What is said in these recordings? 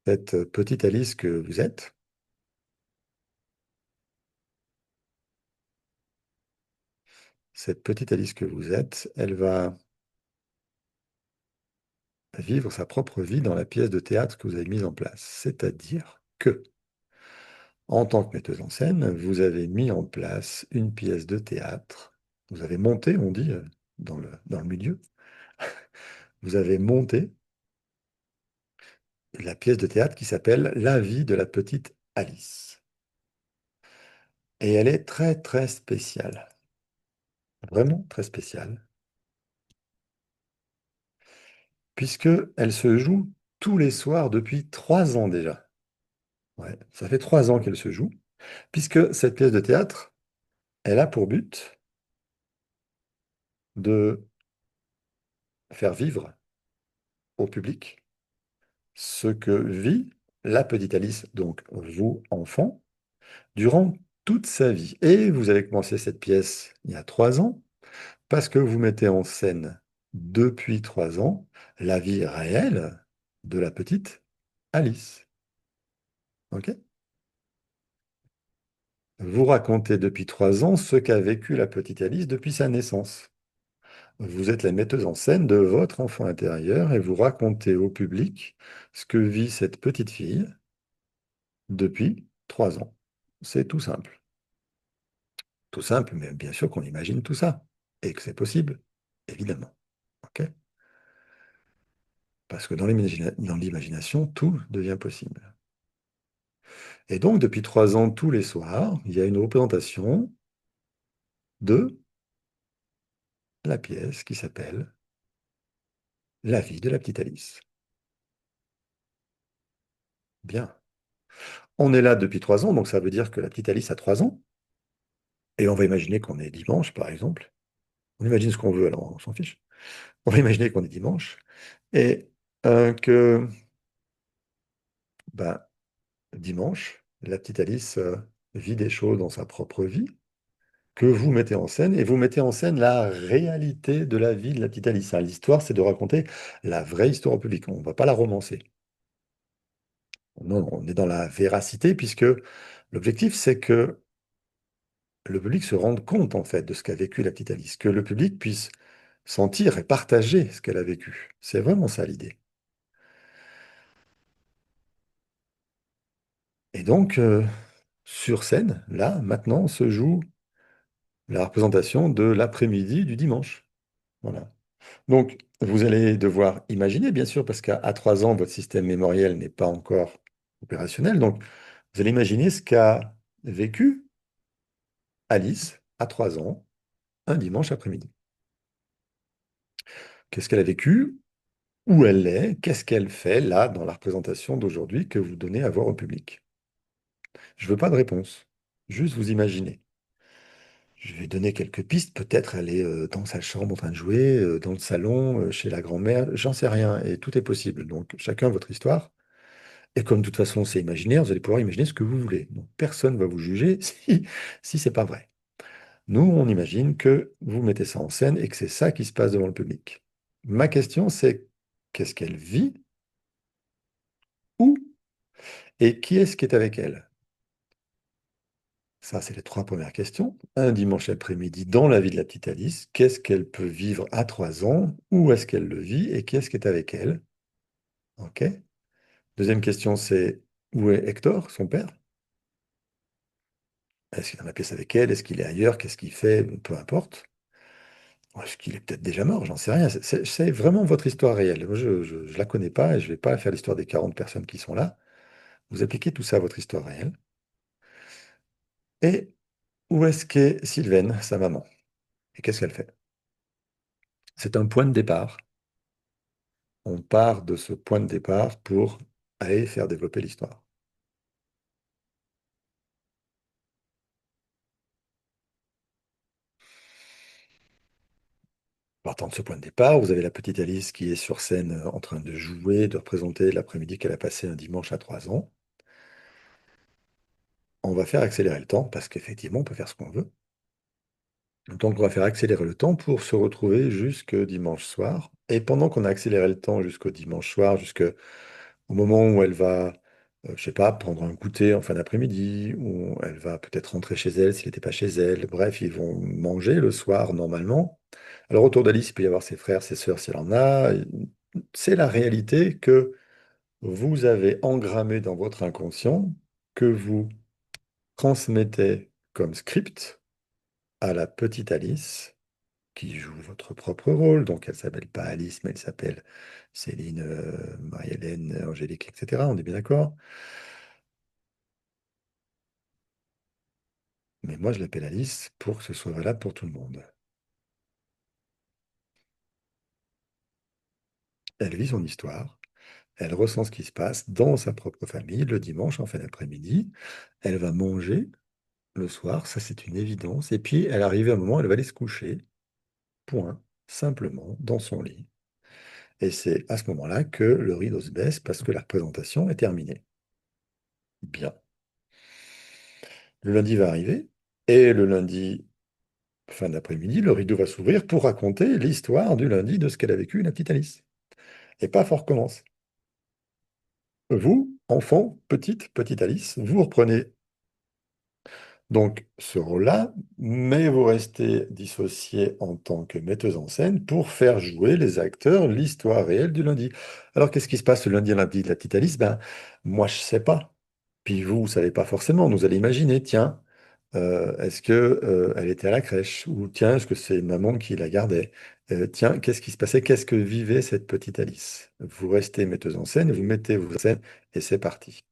Cette petite Alice que vous êtes, elle va vivre sa propre vie dans la pièce de théâtre que vous avez mise en place. C'est-à-dire que, en tant que metteuse en scène, vous avez mis en place une pièce de théâtre. Vous avez monté, on dit, dans le milieu, vous avez monté la pièce de théâtre qui s'appelle La vie de la petite Alice. Et elle est très, très spéciale. Vraiment très spéciale, puisque elle se joue tous les soirs depuis 3 ans déjà. Ouais, ça fait 3 ans qu'elle se joue, puisque cette pièce de théâtre, elle a pour but de faire vivre au public ce que vit la petite Alice, donc vous, enfant, durant toute sa vie. Et vous avez commencé cette pièce il y a 3 ans, parce que vous mettez en scène depuis 3 ans la vie réelle de la petite Alice. Ok? Vous racontez depuis 3 ans ce qu'a vécu la petite Alice depuis sa naissance. Vous êtes la metteuse en scène de votre enfant intérieur et vous racontez au public ce que vit cette petite fille depuis 3 ans. C'est tout simple. Tout simple, mais bien sûr qu'on imagine tout ça. Et que c'est possible, évidemment. Ok. Parce que dans l'imagination, tout devient possible. Et donc, depuis 3 ans, tous les soirs, il y a une représentation de la pièce qui s'appelle La vie de la petite Alice. Bien. On est là depuis 3 ans, donc ça veut dire que la petite Alice a 3 ans. Et on va imaginer qu'on est dimanche, par exemple. On imagine ce qu'on veut, alors on s'en fiche. On va imaginer qu'on est dimanche et que ben, dimanche, la petite Alice vit des choses dans sa propre vie que vous mettez en scène et vous mettez en scène la réalité de la vie de la petite Alice. Hein, l'histoire, c'est de raconter la vraie histoire au public. On ne va pas la romancer. Non, on est dans la véracité puisque l'objectif, c'est que le public se rende compte en fait de ce qu'a vécu la petite Alice, que le public puisse sentir et partager ce qu'elle a vécu. C'est vraiment ça l'idée. Et donc, sur scène, là, maintenant, se joue la représentation de l'après-midi du dimanche. Voilà. Donc, vous allez devoir imaginer, bien sûr, parce qu'à 3 ans, votre système mémoriel n'est pas encore opérationnel. Donc, vous allez imaginer ce qu'a vécu Alice à 3 ans, un dimanche après-midi. Qu'est-ce qu'elle a vécu? Où elle est? Qu'est-ce qu'elle fait là, dans la représentation d'aujourd'hui que vous donnez à voir au public? Je ne veux pas de réponse. Juste vous imaginez. Je vais donner quelques pistes. Peut-être elle est dans sa chambre en train de jouer, dans le salon, chez la grand-mère. J'en sais rien. Et tout est possible. Donc, chacun votre histoire. Et comme de toute façon, c'est imaginaire, vous allez pouvoir imaginer ce que vous voulez. Donc, personne ne va vous juger si c'est pas vrai. Nous, on imagine que vous mettez ça en scène et que c'est ça qui se passe devant le public. Ma question, c'est qu'est-ce qu'elle vit? Où? Et qui est-ce qui est avec elle? Ça, c'est les 3 premières questions. Un dimanche après-midi dans la vie de la petite Alice, qu'est-ce qu'elle peut vivre à 3 ans? Où est-ce qu'elle le vit? Et qui est-ce qui est avec elle? OK. Deuxième question, c'est où est Hector, son père? Est-ce qu'il est dans la pièce avec elle? Est-ce qu'il est ailleurs? Qu'est-ce qu'il fait? Peu importe. Ou est-ce qu'il est peut-être déjà mort? J'en sais rien. C'est vraiment votre histoire réelle. Moi, je ne la connais pas et je ne vais pas faire l'histoire des 40 personnes qui sont là. Vous appliquez tout ça à votre histoire réelle. Et où est-ce qu'est Sylvaine, sa maman? Et qu'est-ce qu'elle fait? C'est un point de départ. On part de ce point de départ pour aller faire développer l'histoire. Partant de ce point de départ, vous avez la petite Alice qui est sur scène en train de jouer, de représenter l'après-midi qu'elle a passé un dimanche à 3 ans. On va faire accélérer le temps parce qu'effectivement, on peut faire ce qu'on veut. Donc, on va faire accélérer le temps pour se retrouver jusque dimanche soir. Et pendant qu'on a accéléré le temps jusqu'au dimanche soir, jusque Au moment où elle va, je sais pas, prendre un goûter en fin d'après-midi, ou elle va peut-être rentrer chez elle s'il n'était pas chez elle. Bref, ils vont manger le soir normalement. Alors autour d'Alice, il peut y avoir ses frères, ses sœurs si elle en a. C'est la réalité que vous avez engrammée dans votre inconscient, que vous transmettez comme script à la petite Alice, qui joue votre propre rôle. Donc elle s'appelle pas Alice, mais elle s'appelle Céline, Marie-Hélène, Angélique, etc. On est bien d'accord? Mais moi, je l'appelle Alice pour que ce soit valable pour tout le monde. Elle vit son histoire, elle ressent ce qui se passe dans sa propre famille le dimanche en fin d'après-midi. Elle va manger le soir, ça c'est une évidence. Et puis, elle arrive à un moment, elle va aller se coucher, point, simplement, dans son lit. Et c'est à ce moment-là que le rideau se baisse parce que la représentation est terminée. Bien. Le lundi va arriver, et le lundi, fin d'après-midi, le rideau va s'ouvrir pour raconter l'histoire du lundi de ce qu'elle a vécu, la petite Alice. Et paf, on recommence. Vous, enfant, petite Alice, vous reprenez donc ce rôle-là, mais vous restez dissocié en tant que metteuse en scène pour faire jouer les acteurs l'histoire réelle du lundi. Alors qu'est-ce qui se passe le lundi à lundi de la petite Alice? Ben, moi je sais pas. Puis vous, vous savez pas forcément. Nous allons imaginer, tiens, est-ce que elle était à la crèche? Ou tiens, est-ce que c'est maman qui la gardait? Tiens, qu'est-ce qui se passait? Qu'est-ce que vivait cette petite Alice? Vous restez metteuse en scène, vous mettez vous en scène et c'est parti.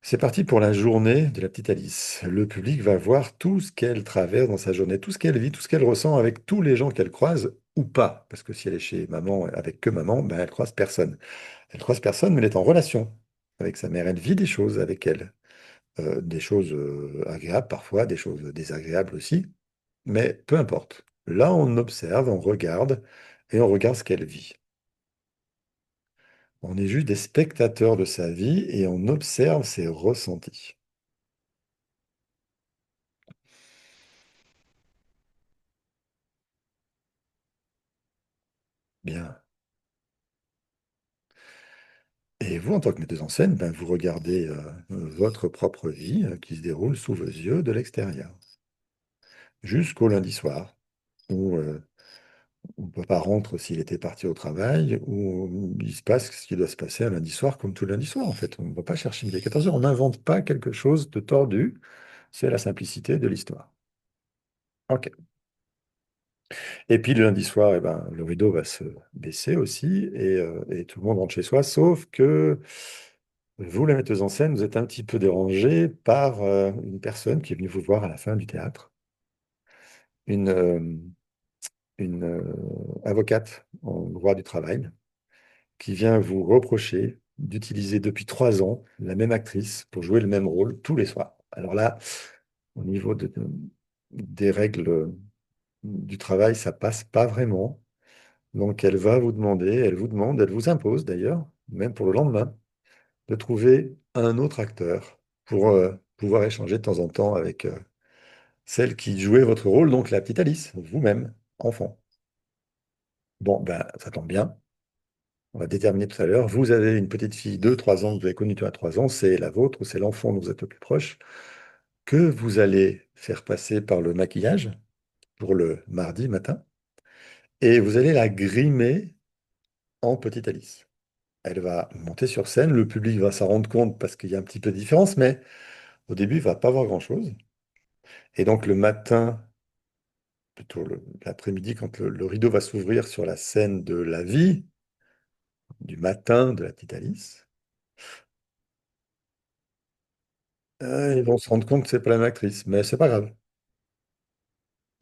C'est parti pour la journée de la petite Alice. Le public va voir tout ce qu'elle traverse dans sa journée, tout ce qu'elle vit, tout ce qu'elle ressent avec tous les gens qu'elle croise ou pas. Parce que si elle est chez maman avec que maman, ben elle croise personne. Elle croise personne, mais elle est en relation avec sa mère. Elle vit des choses avec elle. Des choses agréables parfois, des choses désagréables aussi. Mais peu importe. Là, on observe, on regarde et on regarde ce qu'elle vit. On est juste des spectateurs de sa vie et on observe ses ressentis. Bien. Et vous, en tant que metteuse en scène, ben, vous regardez votre propre vie qui se déroule sous vos yeux de l'extérieur, jusqu'au lundi soir, où papa rentre s'il était parti au travail, où il se passe ce qui doit se passer un lundi soir, comme tout lundi soir, en fait. On ne va pas chercher midi à 14 heures, on n'invente pas quelque chose de tordu, c'est la simplicité de l'histoire. OK. Et puis le lundi soir, eh ben, le rideau va se baisser aussi, et tout le monde rentre chez soi, sauf que vous, la metteuse en scène, vous êtes un petit peu dérangé par une personne qui est venue vous voir à la fin du théâtre, une, euh, une avocate en droit du travail, qui vient vous reprocher d'utiliser depuis 3 ans la même actrice pour jouer le même rôle tous les soirs. Alors là, au niveau des règles du travail, ça passe pas vraiment. Donc elle va vous demander, elle vous demande, elle vous impose d'ailleurs, même pour le lendemain, de trouver un autre acteur pour pouvoir échanger de temps en temps avec celle qui jouait votre rôle, donc la petite Alice, vous-même, enfant. Bon, ben, ça tombe bien. On va déterminer tout à l'heure. Vous avez une petite fille de 3 ans que vous avez connue à 3 ans, c'est la vôtre ou c'est l'enfant dont vous êtes le plus proche, que vous allez faire passer par le maquillage pour le mardi matin, et vous allez la grimer en petite Alice. Elle va monter sur scène, le public va s'en rendre compte parce qu'il y a un petit peu de différence, mais au début, il ne va pas voir grand-chose. Et donc le matin, plutôt l'après-midi, quand le rideau va s'ouvrir sur la scène de la vie, du matin de la petite Alice, ils vont se rendre compte que c'est pas la même actrice. Mais c'est pas grave.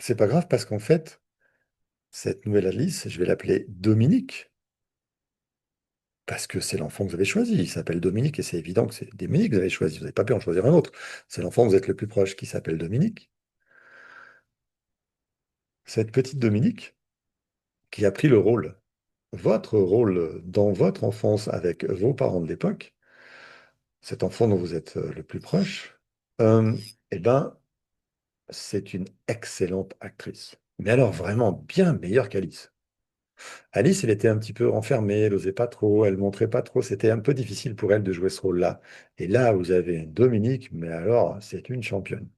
C'est pas grave parce qu'en fait, cette nouvelle Alice, je vais l'appeler Dominique, parce que c'est l'enfant que vous avez choisi. Il s'appelle Dominique et c'est évident que c'est Dominique que vous avez choisi. Vous n'avez pas pu en choisir un autre. C'est l'enfant que vous êtes le plus proche qui s'appelle Dominique. Cette petite Dominique qui a pris le rôle, votre rôle dans votre enfance avec vos parents de l'époque, cet enfant dont vous êtes le plus proche, euh, eh ben, c'est une excellente actrice. Mais alors vraiment bien meilleure qu'Alice. Alice, elle était un petit peu renfermée, elle n'osait pas trop, elle montrait pas trop, c'était un peu difficile pour elle de jouer ce rôle-là. Et là, vous avez Dominique, mais alors, c'est une championne.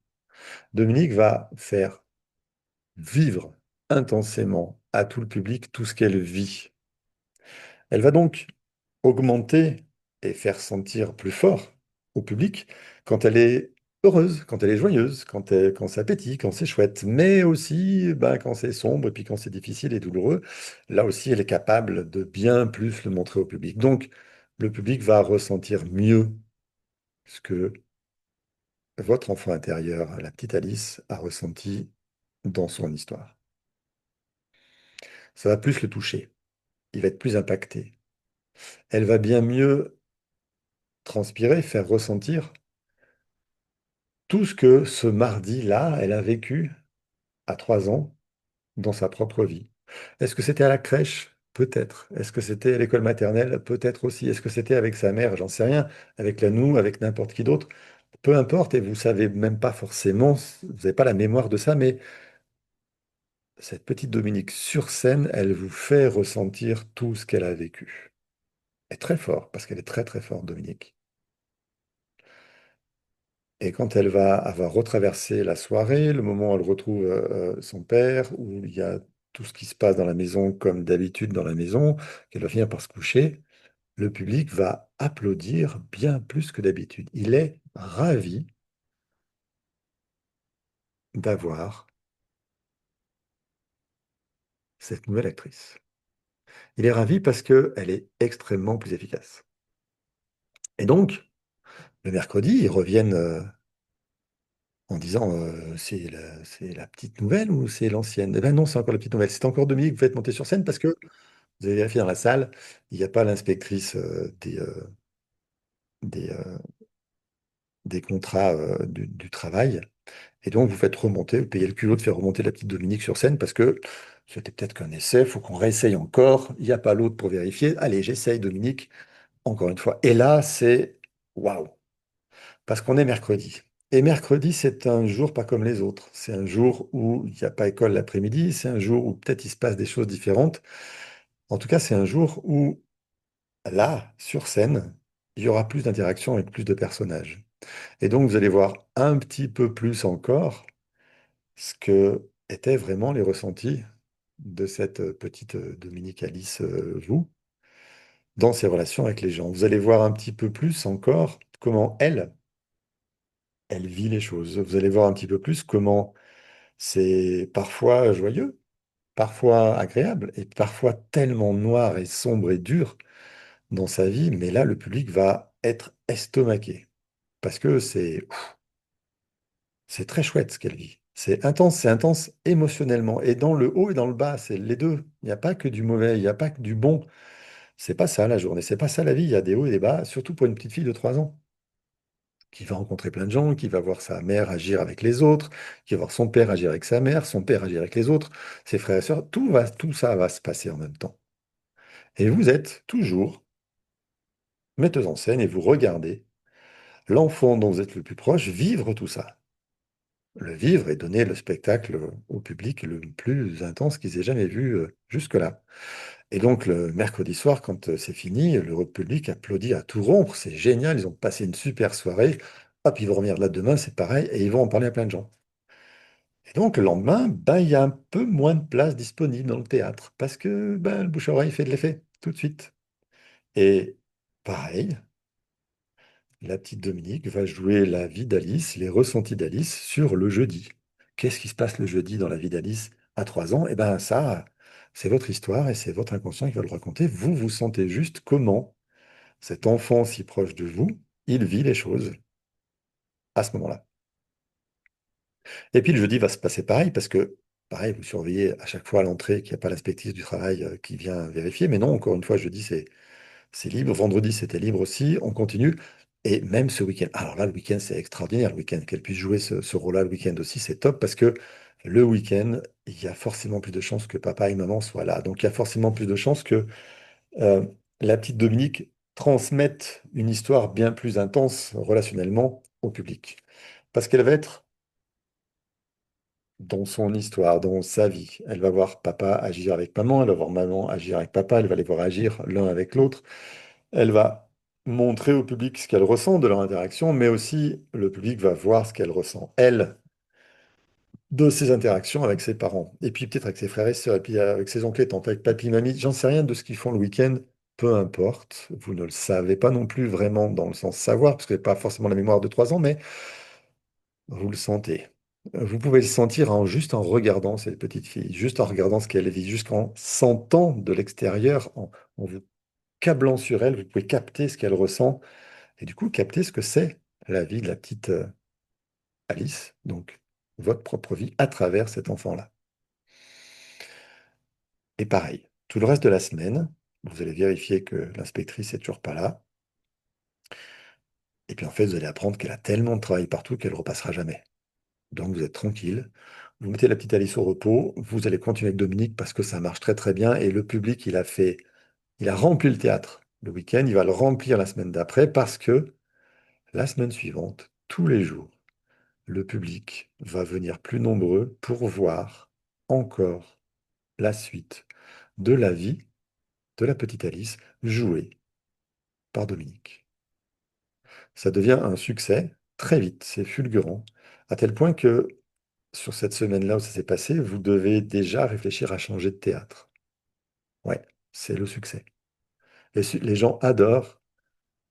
Dominique va faire vivre intensément à tout le public tout ce qu'elle vit. Elle va donc augmenter et faire sentir plus fort au public quand elle est heureuse, quand elle est joyeuse, quand ça pétille, quand c'est chouette, mais aussi ben, quand c'est sombre et puis quand c'est difficile et douloureux. Là aussi, elle est capable de bien plus le montrer au public. Donc, le public va ressentir mieux ce que votre enfant intérieur, la petite Alice, a ressenti dans son histoire. Ça va plus le toucher. Il va être plus impacté. Elle va bien mieux transpirer, faire ressentir tout ce que ce mardi-là, elle a vécu à 3 ans dans sa propre vie. Est-ce que c'était à la crèche? Peut-être. Est-ce que c'était à l'école maternelle? Peut-être aussi. Est-ce que c'était avec sa mère? J'en sais rien. Avec la noue, avec n'importe qui d'autre? Peu importe, et vous savez même pas forcément, vous n'avez pas la mémoire de ça, mais cette petite Dominique sur scène, elle vous fait ressentir tout ce qu'elle a vécu. Et très fort, parce qu'elle est très très forte, Dominique. Et quand elle va avoir retraversé la soirée, le moment où elle retrouve son père, où il y a tout ce qui se passe dans la maison comme d'habitude dans la maison, qu'elle va finir par se coucher, le public va applaudir bien plus que d'habitude. Il est ravi d'avoir cette nouvelle actrice. Il est ravi parce qu'elle est extrêmement plus efficace. Et donc, le mercredi, ils reviennent en disant c'est la petite nouvelle ou c'est l'ancienne? Eh ben non, c'est encore la petite nouvelle. C'est encore Dominique, vous faites monter sur scène parce que vous avez vérifié dans la salle, il n'y a pas l'inspectrice des, euh, des contrats du travail. Et donc, vous faites remonter, vous payez le culot de faire remonter la petite Dominique sur scène parce que c'était peut-être qu'un essai, il faut qu'on réessaye encore. Il n'y a pas l'autre pour vérifier. Allez, j'essaye, Dominique, encore une fois. Et là, c'est waouh, parce qu'on est mercredi. Et mercredi, c'est un jour pas comme les autres. C'est un jour où il n'y a pas école l'après-midi. C'est un jour où peut-être il se passe des choses différentes. En tout cas, c'est un jour où là, sur scène, il y aura plus d'interactions avec plus de personnages. Et donc, vous allez voir un petit peu plus encore ce que étaient vraiment les ressentis de cette petite Dominique Alice Vous dans ses relations avec les gens. Vous allez voir un petit peu plus encore comment elle vit les choses. Vous allez voir un petit peu plus comment c'est parfois joyeux, parfois agréable et parfois tellement noir et sombre et dur dans sa vie, mais là, le public va être estomaqué parce que c'est très chouette ce qu'elle vit. C'est intense émotionnellement et dans le haut et dans le bas, c'est les deux. Il n'y a pas que du mauvais, il n'y a pas que du bon. C'est pas ça la journée, c'est pas ça la vie. Il y a des hauts et des bas, surtout pour une petite fille de 3 ans qui va rencontrer plein de gens, qui va voir sa mère agir avec les autres, qui va voir son père agir avec sa mère, son père agir avec les autres, ses frères et sœurs. Tout ça va se passer en même temps. Et vous êtes toujours metteuse en scène et vous regardez l'enfant dont vous êtes le plus proche vivre tout ça. Le vivre et donner le spectacle au public le plus intense qu'ils aient jamais vu jusque-là. Et donc le mercredi soir, quand c'est fini, le public applaudit à tout rompre, c'est génial, ils ont passé une super soirée. Hop, ils vont revenir là demain, c'est pareil, et ils vont en parler à plein de gens. Et donc le lendemain, ben, il y a un peu moins de place disponible dans le théâtre, parce que ben, le bouche-oreille fait de l'effet, tout de suite. Et pareil, la petite Dominique va jouer la vie d'Alice, les ressentis d'Alice sur le jeudi. Qu'est-ce qui se passe le jeudi dans la vie d'Alice à 3 ans? Eh bien, ça, c'est votre histoire et c'est votre inconscient qui va le raconter. Vous, vous sentez juste comment cet enfant si proche de vous, il vit les choses à ce moment-là. Et puis le jeudi va se passer pareil parce que, pareil, vous surveillez à chaque fois à l'entrée qu'il n'y a pas l'inspectrice du travail qui vient vérifier. Mais non, encore une fois, jeudi, c'est libre. Vendredi, c'était libre aussi. On continue. Et même ce week-end. Alors là, le week-end, c'est extraordinaire. Le week-end, qu'elle puisse jouer ce rôle-là le week-end aussi, c'est top parce que le week-end, il y a forcément plus de chances que papa et maman soient là. Donc, il y a forcément plus de chances que euh, la petite Dominique transmette une histoire bien plus intense relationnellement au public. Parce qu'elle va être dans son histoire, dans sa vie. Elle va voir papa agir avec maman, elle va voir maman agir avec papa, elle va les voir agir l'un avec l'autre. Elle va montrer au public ce qu'elle ressent de leur interaction, mais aussi le public va voir ce qu'elle ressent, elle, de ses interactions avec ses parents. Et puis peut-être avec ses frères et sœurs, et puis avec ses oncles et tantes, avec papy, mamie. J'en sais rien de ce qu'ils font le week-end, peu importe. Vous ne le savez pas non plus vraiment dans le sens savoir, parce que vous n'avez pas forcément la mémoire de 3 ans, mais vous le sentez. Vous pouvez le sentir juste en regardant cette petite fille, juste en regardant ce qu'elle vit, juste en sentant de l'extérieur, en vous câblant sur elle, vous pouvez capter ce qu'elle ressent et du coup capter ce que c'est la vie de la petite Alice, donc votre propre vie à travers cet enfant-là. Et pareil, tout le reste de la semaine, vous allez vérifier que l'inspectrice est toujours pas là. Et puis en fait, vous allez apprendre qu'elle a tellement de travail partout qu'elle ne repassera jamais. Donc vous êtes tranquille. Vous mettez la petite Alice au repos. Vous allez continuer avec Dominique parce que ça marche très très bien. Et le public, il a rempli le théâtre le week-end. Il va le remplir la semaine d'après parce que la semaine suivante, tous les jours, le public va venir plus nombreux pour voir encore la suite de la vie de la petite Alice jouée par Dominique. Ça devient un succès très vite, c'est fulgurant, à tel point que sur cette semaine-là où ça s'est passé, vous devez déjà réfléchir à changer de théâtre. Ouais, c'est le succès. Les gens adorent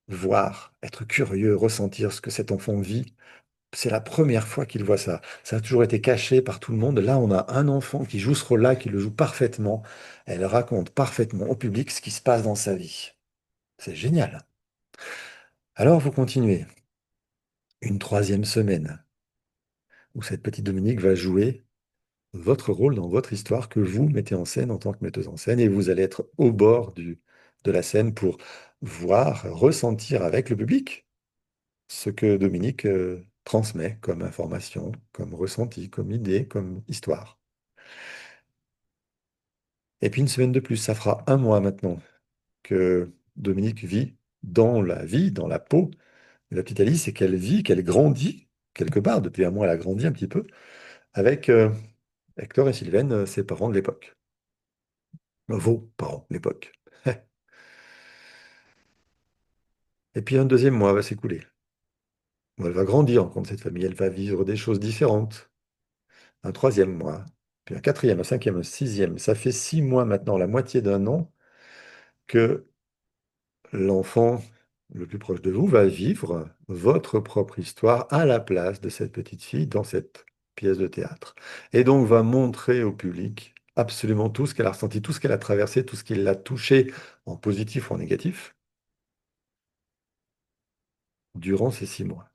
voir, être curieux, ressentir ce que cet enfant vit. C'est la première fois qu'ils voient ça. Ça a toujours été caché par tout le monde. Là, on a un enfant qui joue ce rôle-là, qui le joue parfaitement. Elle raconte parfaitement au public ce qui se passe dans sa vie. C'est génial. Alors, vous continuez. Une troisième semaine où cette petite Dominique va jouer votre rôle dans votre histoire que vous mettez en scène en tant que metteuse en scène et vous allez être au bord de la scène pour voir, ressentir avec le public ce que Dominique transmet comme information, comme ressenti, comme idée, comme histoire. Et puis une semaine de plus, ça fera un mois maintenant que Dominique vit dans la vie, dans la peau de la petite Alice et qu'elle vit, qu'elle grandit quelque part, depuis un mois elle a grandi un petit peu, avec Hector et Sylvaine, ses parents de l'époque. Vos parents de l'époque. Et puis un deuxième mois va s'écouler. Bon, elle va grandir encore cette famille, elle va vivre des choses différentes. Un troisième mois, puis un quatrième, un cinquième, un sixième. Ça fait 6 mois maintenant, la moitié d'un an, que l'enfant le plus proche de vous va vivre votre propre histoire à la place de cette petite fille dans cette pièce de théâtre. Et donc va montrer au public absolument tout ce qu'elle a ressenti, tout ce qu'elle a traversé, tout ce qui l'a touché en positif ou en négatif durant ces 6 mois.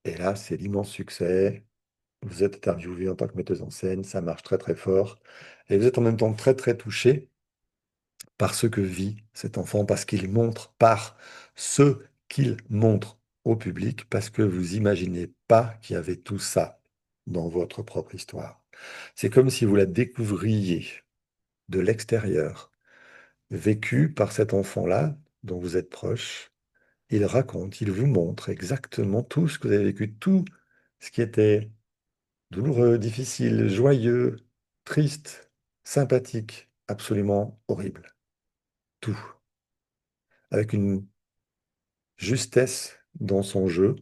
Et là, c'est l'immense succès. Vous êtes interviewé en tant que metteuse en scène, ça marche très très fort. Et vous êtes en même temps très très touché par ce que vit cet enfant, parce qu'il montre, par ce qu'il montre au public, parce que vous imaginez pas qu'il y avait tout ça dans votre propre histoire. C'est comme si vous la découvriez de l'extérieur, vécue par cet enfant-là dont vous êtes proche. Il raconte, il vous montre exactement tout ce que vous avez vécu, tout ce qui était douloureux, difficile, joyeux, triste, sympathique, absolument horrible. Tout. Avec une justesse dans son jeu,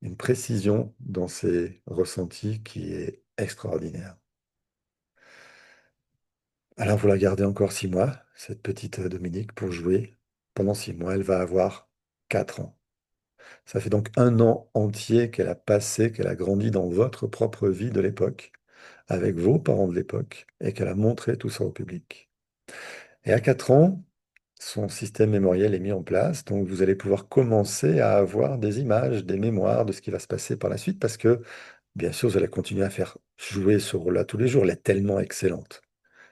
une précision dans ses ressentis qui est extraordinaire. Alors vous la gardez encore 6 mois, cette petite Dominique, pour jouer. Pendant 6 mois, elle va avoir 4 ans. Ça fait donc un an entier qu'elle a passé, qu'elle a grandi dans votre propre vie de l'époque, avec vos parents de l'époque, et qu'elle a montré tout ça au public. Et à 4 ans, son système mémoriel est mis en place, donc vous allez pouvoir commencer à avoir des images, des mémoires de ce qui va se passer par la suite, parce que, bien sûr, vous allez continuer à faire jouer ce rôle-là tous les jours. Elle est tellement excellente.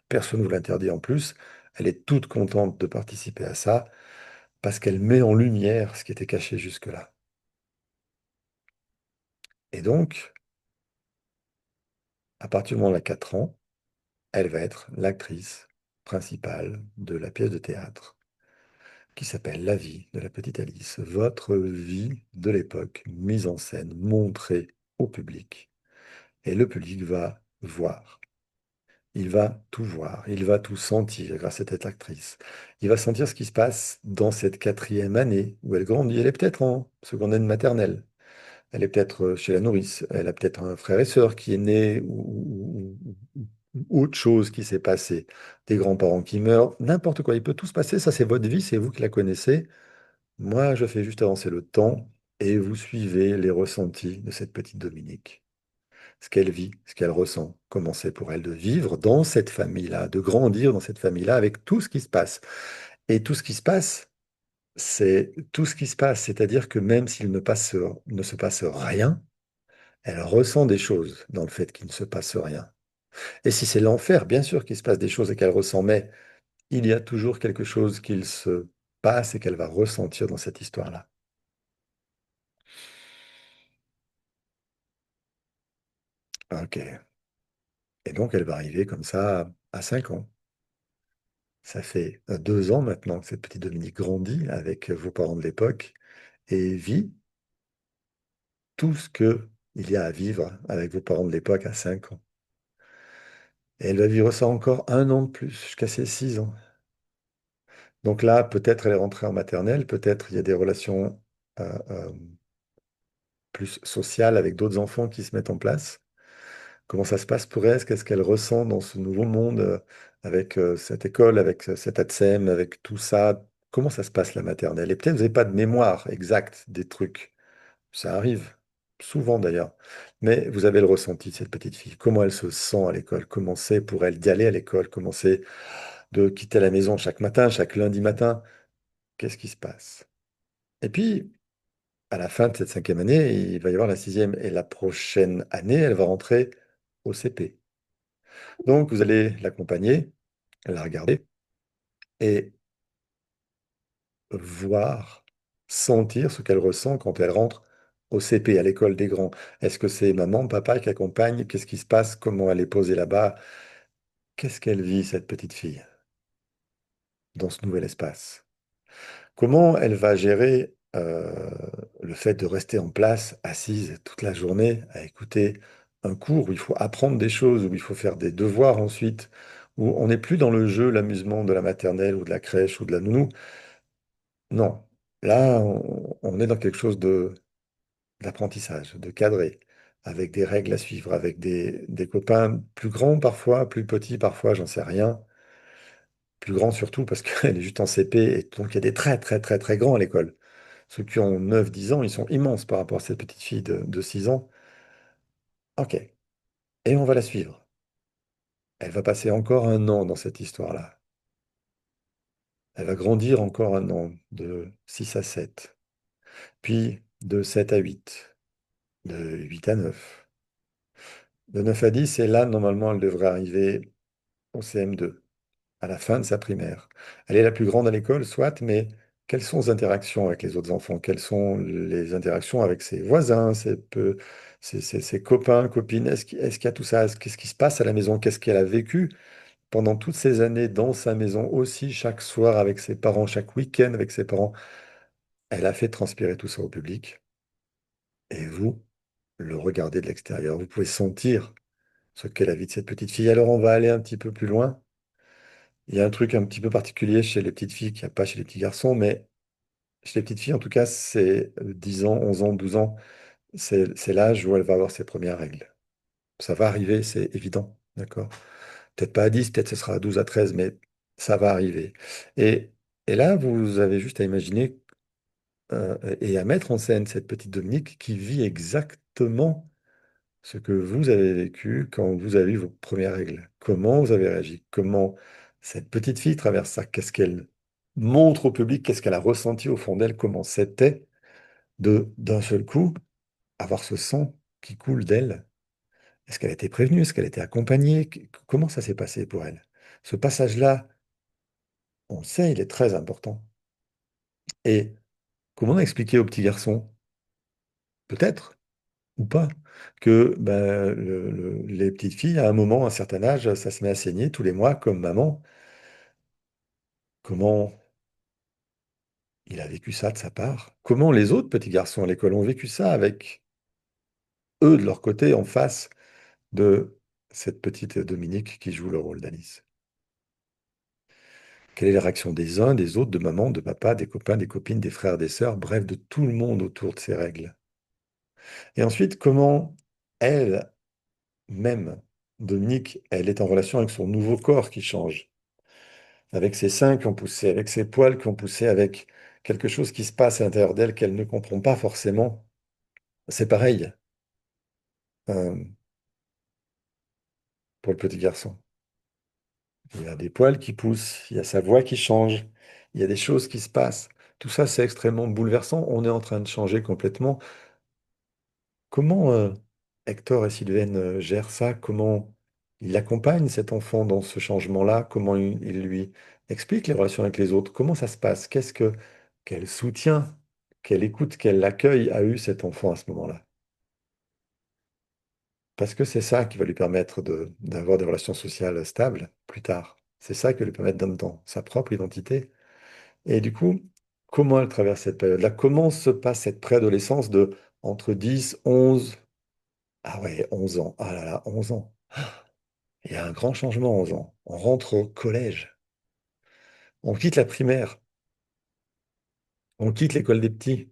Personne ne vous l'interdit en plus. Elle est toute contente de participer à ça, parce qu'elle met en lumière ce qui était caché jusque-là. Et donc, à partir du moment où elle a 4 ans, elle va être l'actrice principale de la pièce de théâtre qui s'appelle La vie de la petite Alice, votre vie de l'époque, mise en scène, montrée au public Et le public va voir. Il va tout voir, il va tout sentir grâce à cette actrice. Il va sentir ce qui se passe dans cette quatrième année où elle grandit. Elle est peut-être en seconde année de maternelle. Elle est peut-être chez la nourrice. Elle a peut-être un frère et sœur qui est né ou autre chose qui s'est passé. Des grands-parents qui meurent, n'importe quoi. Il peut tout se passer. Ça, c'est votre vie, c'est vous qui la connaissez. Moi, je fais juste avancer le temps et vous suivez les ressentis de cette petite Dominique. Ce qu'elle vit, ce qu'elle ressent, comment c'est pour elle de vivre dans cette famille-là, de grandir dans cette famille-là avec tout ce qui se passe. Et tout ce qui se passe, c'est tout ce qui se passe, c'est-à-dire que même s'il ne se passe rien, elle ressent des choses dans le fait qu'il ne se passe rien. Et si c'est l'enfer, bien sûr qu'il se passe des choses et qu'elle ressent, mais il y a toujours quelque chose qu'il se passe et qu'elle va ressentir dans cette histoire-là. Ok. Et donc elle va arriver comme ça à 5 ans. Ça fait 2 ans maintenant que cette petite Dominique grandit avec vos parents de l'époque et vit tout ce que il y a à vivre avec vos parents de l'époque à 5 ans. Et elle va vivre ça encore 1 an de plus, jusqu'à ses 6 ans. Donc là, peut-être elle est rentrée en maternelle, peut-être il y a des relations plus sociales avec d'autres enfants qui se mettent en place. Comment ça se passe pour elle? Qu'est-ce qu'elle ressent dans ce nouveau monde avec cette école, avec cet ATSEM, avec tout ça? Comment ça se passe la maternelle? Et peut-être vous n'avez pas de mémoire exacte des trucs. Ça arrive, souvent d'ailleurs. Mais vous avez le ressenti de cette petite fille. Comment elle se sent à l'école? Comment c'est pour elle d'y aller à l'école? Comment c'est de quitter la maison chaque matin, chaque lundi matin? Qu'est-ce qui se passe? Et puis, à la fin de cette cinquième année, il va y avoir la sixième. Et la prochaine année, elle va rentrer au CP. Donc, vous allez l'accompagner, la regarder et voir, sentir ce qu'elle ressent quand elle rentre au CP, à l'école des grands. Est-ce que c'est maman, papa qui accompagne? Qu'est-ce qui se passe? Comment elle est posée là-bas? Qu'est-ce qu'elle vit, cette petite fille, dans ce nouvel espace? Comment elle va gérer le fait de rester en place, assise toute la journée, à écouter un cours où il faut apprendre des choses, où il faut faire des devoirs ensuite, où on n'est plus dans le jeu, l'amusement de la maternelle ou de la crèche ou de la nounou. Non, là, on est dans quelque chose d'apprentissage, de cadré, avec des règles à suivre, avec des copains plus grands parfois, plus petits parfois, j'en sais rien. Plus grands surtout parce qu'elle est juste en CP, et donc il y a des très très très très grands à l'école. Ceux qui ont 9, 10 ans, ils sont immenses par rapport à cette petite fille de 6 ans. Ok, et on va la suivre. Elle va passer encore 1 an dans cette histoire-là. Elle va grandir encore 1 an, de 6 à 7, puis de 7 à 8, de 8 à 9. De 9 à 10, et là, normalement, elle devrait arriver au CM2, à la fin de sa primaire. Elle est la plus grande à l'école, soit, mais quelles sont ses interactions avec les autres enfants? Quelles sont les interactions avec ses voisins, ses copains, copines? Est-ce qu'il y a tout ça? Qu'est-ce qui se passe à la maison? Qu'est-ce qu'elle a vécu pendant toutes ces années dans sa maison aussi, chaque soir avec ses parents, chaque week-end avec ses parents? Elle a fait transpirer tout ça au public, et vous le regardez de l'extérieur. Vous pouvez sentir ce qu'est la vie de cette petite fille. Alors on va aller un petit peu plus loin. Il y a un truc un petit peu particulier chez les petites filles qu'il n'y a pas chez les petits garçons, mais chez les petites filles, en tout cas, c'est 10 ans, 11 ans, 12 ans. C'est l'âge où elle va avoir ses premières règles. Ça va arriver, c'est évident, d'accord? Peut-être pas à 10, peut-être ce sera à 12, à 13, mais ça va arriver. Et, et là, vous avez juste à imaginer et à mettre en scène cette petite Dominique qui vit exactement ce que vous avez vécu quand vous avez eu vos premières règles. Comment vous avez réagi? Comment cette petite fille traverse ça? Qu'est-ce qu'elle montre au public? Qu'est-ce qu'elle a ressenti au fond d'elle? Comment c'était de, d'un seul coup, avoir ce sang qui coule d'elle? Est-ce qu'elle a été prévenue? Est-ce qu'elle a été accompagnée? Comment ça s'est passé pour elle? Ce passage-là, on le sait, il est très important. Et comment expliquer aux petits garçons, peut-être, ou pas, que ben, les petites filles, à un moment, à un certain âge, ça se met à saigner tous les mois comme maman. Comment il a vécu ça de sa part? Comment les autres petits garçons à l'école ont vécu ça avec eux de leur côté en face? de cette petite Dominique qui joue le rôle d'Alice. Quelle est la réaction des uns, des autres, de maman, de papa, des copains, des copines, des frères, des sœurs, bref, de tout le monde autour de ces règles? Et ensuite, comment elle, même, Dominique, elle est en relation avec son nouveau corps qui change, avec ses seins qui ont poussé, avec ses poils qui ont poussé, avec quelque chose qui se passe à l'intérieur d'elle qu'elle ne comprend pas forcément. C'est pareil euh, pour le petit garçon. Il y a des poils qui poussent, il y a sa voix qui change, il y a des choses qui se passent. Tout ça, c'est extrêmement bouleversant. On est en train de changer complètement. Comment Hector et Sylvaine gèrent ça? Comment il accompagne cet enfant dans ce changement-là? Comment il lui explique les relations avec les autres? Comment ça se passe? Quel soutien, quelle écoute, quel accueil a eu cet enfant à ce moment-là? Parce que c'est ça qui va lui permettre d'avoir des relations sociales stables plus tard. C'est ça qui va lui permettre dans sa propre identité. Et du coup, comment elle traverse cette période-là? Comment se passe cette préadolescence de entre 10, 11, ah ouais, 11 ans. Ah là là, 11 ans. Il y a un grand changement à 11 ans. On rentre au collège. On quitte la primaire. On quitte l'école des petits.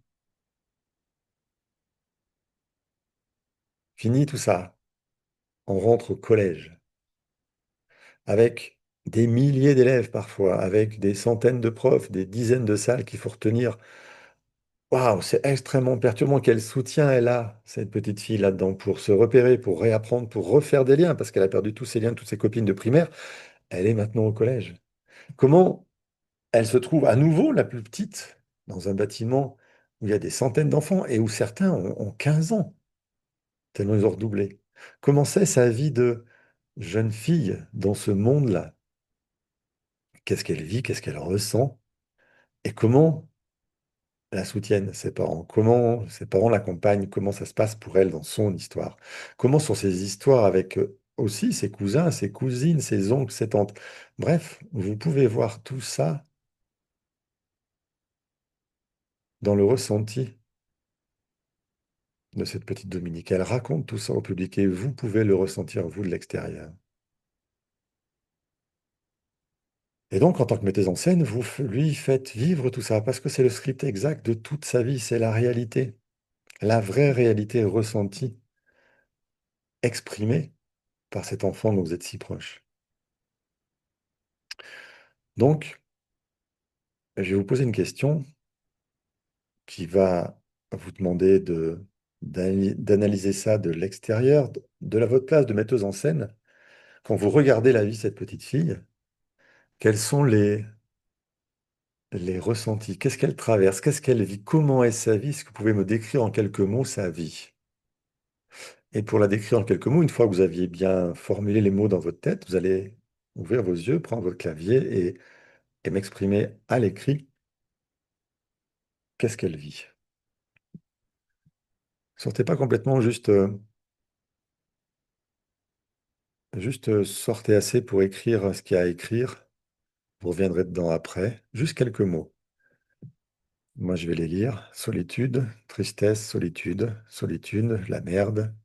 Fini tout ça. On rentre au collège avec des milliers d'élèves parfois, avec des centaines de profs, des dizaines de salles qu'il faut retenir. Waouh, c'est extrêmement perturbant. Quel soutien elle a, cette petite fille là-dedans, pour se repérer, pour réapprendre, pour refaire des liens, parce qu'elle a perdu tous ses liens, toutes ses copines de primaire. Elle est maintenant au collège. Comment elle se trouve à nouveau la plus petite dans un bâtiment où il y a des centaines d'enfants et où certains ont 15 ans, tellement ils ont redoublé. Comment c'est sa vie de jeune fille dans ce monde-là? Qu'est-ce qu'elle vit? Qu'est-ce qu'elle ressent? Et comment la soutiennent ses parents? Comment ses parents l'accompagnent? Comment ça se passe pour elle dans son histoire? Comment sont ses histoires avec aussi ses cousins, ses cousines, ses oncles, ses tantes? Bref, vous pouvez voir tout ça dans le ressenti de cette petite Dominique. Elle raconte tout ça au public et vous pouvez le ressentir, vous, de l'extérieur. Et donc, en tant que metteuse en scène, lui faites vivre tout ça parce que c'est le script exact de toute sa vie, c'est la réalité, la vraie réalité ressentie, exprimée par cet enfant dont vous êtes si proche. Donc, je vais vous poser une question qui va vous demander d'analyser ça de l'extérieur, de la votre place de metteuse en scène. Quand vous regardez la vie de cette petite fille, quels sont les ressentis, qu'est-ce qu'elle traverse, qu'est-ce qu'elle vit, comment est sa vie? Est-ce que vous pouvez me décrire en quelques mots sa vie? Et pour la décrire en quelques mots, une fois que vous aviez bien formulé les mots dans votre tête, vous allez ouvrir vos yeux, prendre votre clavier et m'exprimer à l'écrit qu'est-ce qu'elle vit. Sortez pas complètement, juste sortez assez pour écrire ce qu'il y a à écrire. Vous reviendrez dedans après. Juste quelques mots. Moi, je vais les lire. Solitude, tristesse, solitude, solitude, la merde,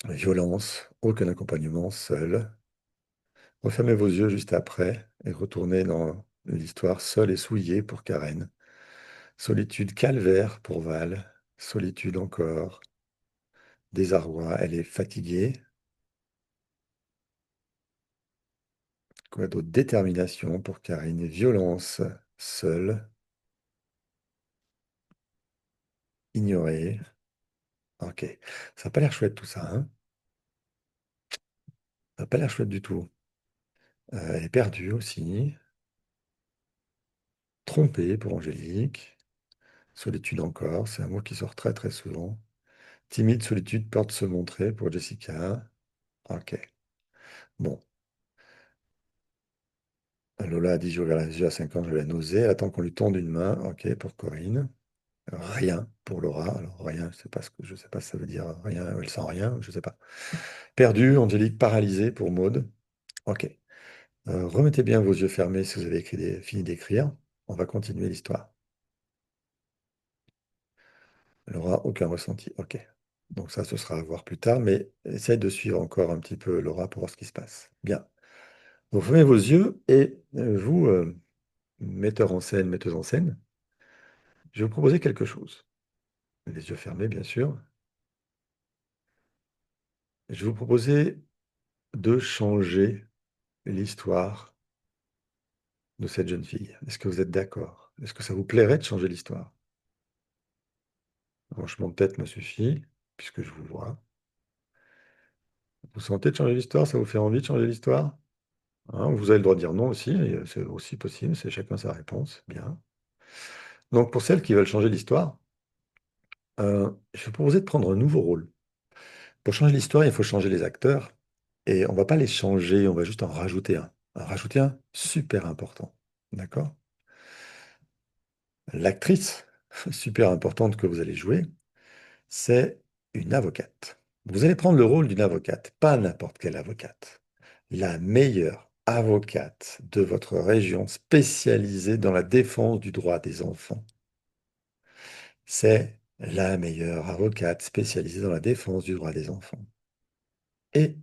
violence, aucun accompagnement, seul. Refermez vos yeux juste après et retournez dans l'histoire seul et souillé pour Karen. Solitude, calvaire pour Val. Solitude encore. Désarroi, elle est fatiguée. Quoi d'autre? Détermination pour Karine. Violence, seule. Ignorée. Ok. Ça n'a pas l'air chouette tout ça, hein? Ça n'a pas l'air chouette du tout. Elle est perdue aussi. Trompée pour Angélique. Solitude encore, c'est un mot qui sort très très souvent. Timide, solitude, peur de se montrer pour Jessica. Ok. Bon. Lola a dit j'ai ouvert les yeux à 5 ans, j'avais la nausée. Elle attend qu'on lui tende une main. Ok, pour Corinne. Rien pour Laura. Alors rien, je sais pas si ça veut dire rien, elle sent rien, je sais pas. Perdu, Angélique paralysée pour Maude. Ok. Remettez bien vos yeux fermés si vous avez fini d'écrire. On va continuer l'histoire. Laura, aucun ressenti. Ok. Donc ça, ce sera à voir plus tard, mais essayez de suivre encore un petit peu Laura pour voir ce qui se passe. Bien. Vous fermez vos yeux et vous, metteur en scène, metteuse en scène, je vais vous proposer quelque chose. Les yeux fermés, bien sûr. Je vais vous proposer de changer l'histoire de cette jeune fille. Est-ce que vous êtes d'accord? Est-ce que ça vous plairait de changer l'histoire? Un hochement de tête me suffit, puisque je vous vois. Vous sentez de changer l'histoire? Ça vous fait envie de changer l'histoire? Hein, vous avez le droit de dire non aussi, et c'est aussi possible, c'est chacun sa réponse. Bien. Donc pour celles qui veulent changer l'histoire, je vais vous proposer de prendre un nouveau rôle. Pour changer l'histoire, il faut changer les acteurs, et on va pas les changer, on va juste en rajouter un. En rajouter un super important. D'accord? L'actrice super importante que vous allez jouer, c'est une avocate. Vous allez prendre le rôle d'une avocate, pas n'importe quelle avocate. La meilleure avocate de votre région spécialisée dans la défense du droit des enfants. C'est la meilleure avocate spécialisée dans la défense du droit des enfants. Et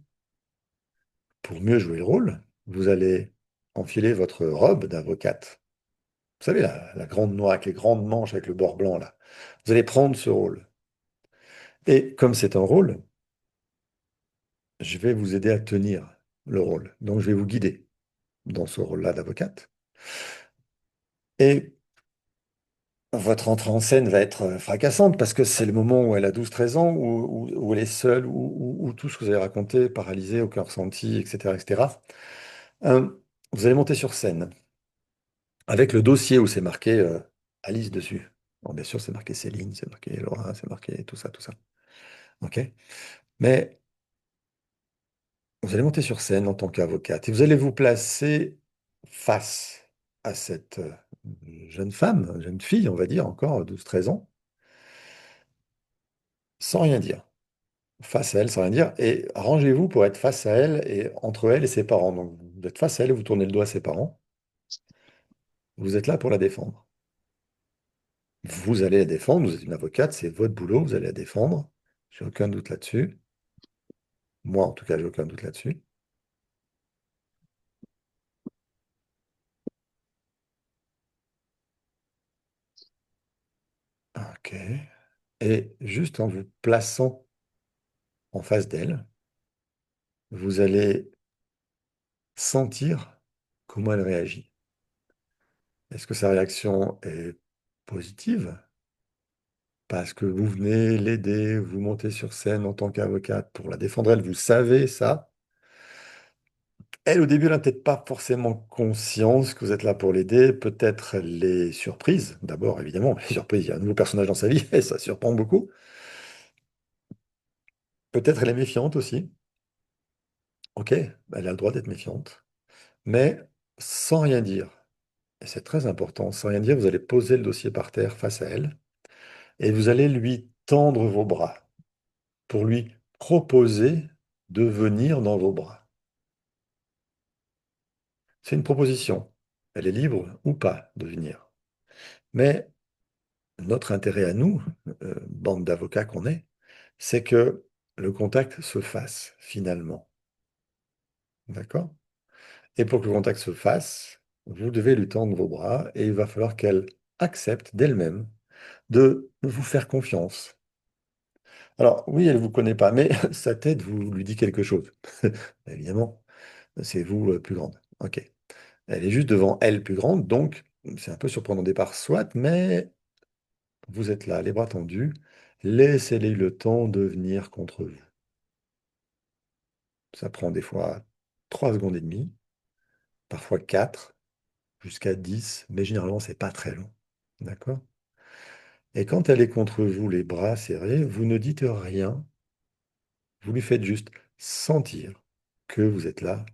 pour mieux jouer le rôle, vous allez enfiler votre robe d'avocate. Vous savez, la grande noire avec les grandes manches avec le bord blanc, là. Vous allez prendre ce rôle. Et comme c'est un rôle, je vais vous aider à tenir le rôle. Donc, je vais vous guider dans ce rôle-là d'avocate. Et votre entrée en scène va être fracassante parce que c'est le moment où elle a 12 13 ans, où elle est seule, où tout ce que vous avez raconté, paralysé, aucun ressenti, etc., etc. Euh, vous allez monter sur scène avec le dossier où c'est marqué Alice dessus. Bon, bien sûr, c'est marqué Céline, c'est marqué Laura, c'est marqué tout ça, tout ça. OK? Mais vous allez monter sur scène en tant qu'avocate et vous allez vous placer face à cette jeune femme, jeune fille, on va dire, encore 12 13 ans, sans rien dire. Face à elle, sans rien dire. Et arrangez-vous pour être face à elle et entre elle et ses parents. Donc, vous êtes face à elle, vous tournez le doigt à ses parents. Vous êtes là pour la défendre. Vous allez la défendre, vous êtes une avocate, c'est votre boulot, vous allez la défendre. J'ai aucun doute là-dessus. Moi, en tout cas, j'ai aucun doute là-dessus. OK. Et juste en vous plaçant en face d'elle, vous allez sentir comment elle réagit. Est-ce que sa réaction est positive? Parce que vous venez l'aider, vous montez sur scène en tant qu'avocate pour la défendre, elle, vous savez ça. Elle, au début, elle n'a peut-être pas forcément conscience que vous êtes là pour l'aider. Peut-être les surprises. D'abord, évidemment, les surprises, il y a un nouveau personnage dans sa vie et ça surprend beaucoup. Peut-être elle est méfiante aussi. Ok, elle a le droit d'être méfiante. Mais sans rien dire. Et c'est très important, sans rien dire, vous allez poser le dossier par terre face à elle et vous allez lui tendre vos bras pour lui proposer de venir dans vos bras. C'est une proposition. Elle est libre ou pas de venir. Mais notre intérêt à nous, bande d'avocats qu'on est, c'est que le contact se fasse finalement. D'accord? Et pour que le contact se fasse, vous devez lui tendre vos bras et il va falloir qu'elle accepte d'elle-même de vous faire confiance. Alors oui, elle ne vous connaît pas, mais sa tête vous lui dit quelque chose. Évidemment, c'est vous plus grande. Ok. Elle est juste devant elle plus grande, donc c'est un peu surprenant au départ, soit, mais vous êtes là, les bras tendus, laissez-les le temps de venir contre vous. Ça prend des fois 3 secondes et demie, parfois 4, jusqu'à 10, mais généralement, c'est pas très long. D'accord? Et quand elle est contre vous, les bras serrés, vous ne dites rien, vous lui faites juste sentir que vous êtes là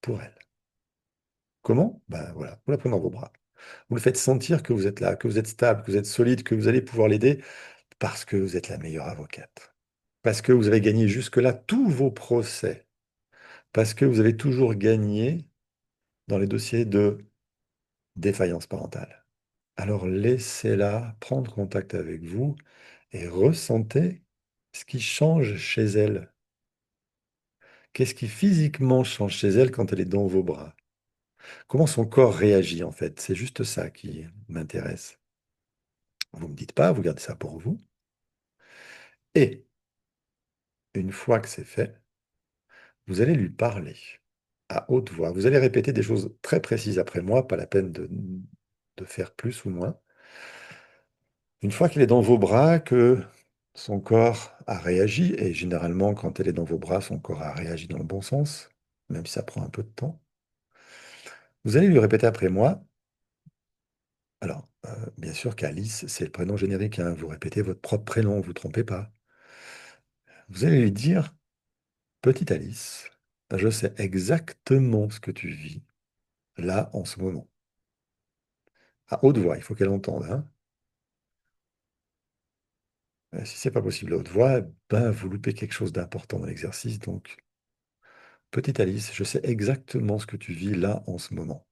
pour elle. Comment? Ben voilà, vous la prenez dans vos bras. Vous lui faites sentir que vous êtes là, que vous êtes stable, que vous êtes solide, que vous allez pouvoir l'aider parce que vous êtes la meilleure avocate. Parce que vous avez gagné jusque-là tous vos procès. Parce que vous avez toujours gagné dans les dossiers de défaillance parentale. Alors laissez-la prendre contact avec vous et ressentez ce qui change chez elle. Qu'est-ce qui physiquement change chez elle quand elle est dans vos bras? Comment son corps réagit en fait? C'est juste ça qui m'intéresse. Vous ne me dites pas, vous gardez ça pour vous. Et une fois que c'est fait, vous allez lui parler à haute voix. Vous allez répéter des choses très précises après moi, pas la peine de faire plus ou moins. Une fois qu'elle est dans vos bras, que son corps a réagi, et généralement quand elle est dans vos bras, son corps a réagi dans le bon sens, même si ça prend un peu de temps, vous allez lui répéter après moi. Alors, bien sûr qu'Alice, c'est le prénom générique, hein, vous répétez votre propre prénom, vous ne vous trompez pas. Vous allez lui dire, petite Alice, je sais exactement ce que tu vis là en ce moment. À haute voix, il faut qu'elle entende, hein. Si c'est pas possible à haute voix, ben vous loupez quelque chose d'important dans l'exercice. Donc, petite Alice, je sais exactement ce que tu vis là en ce moment.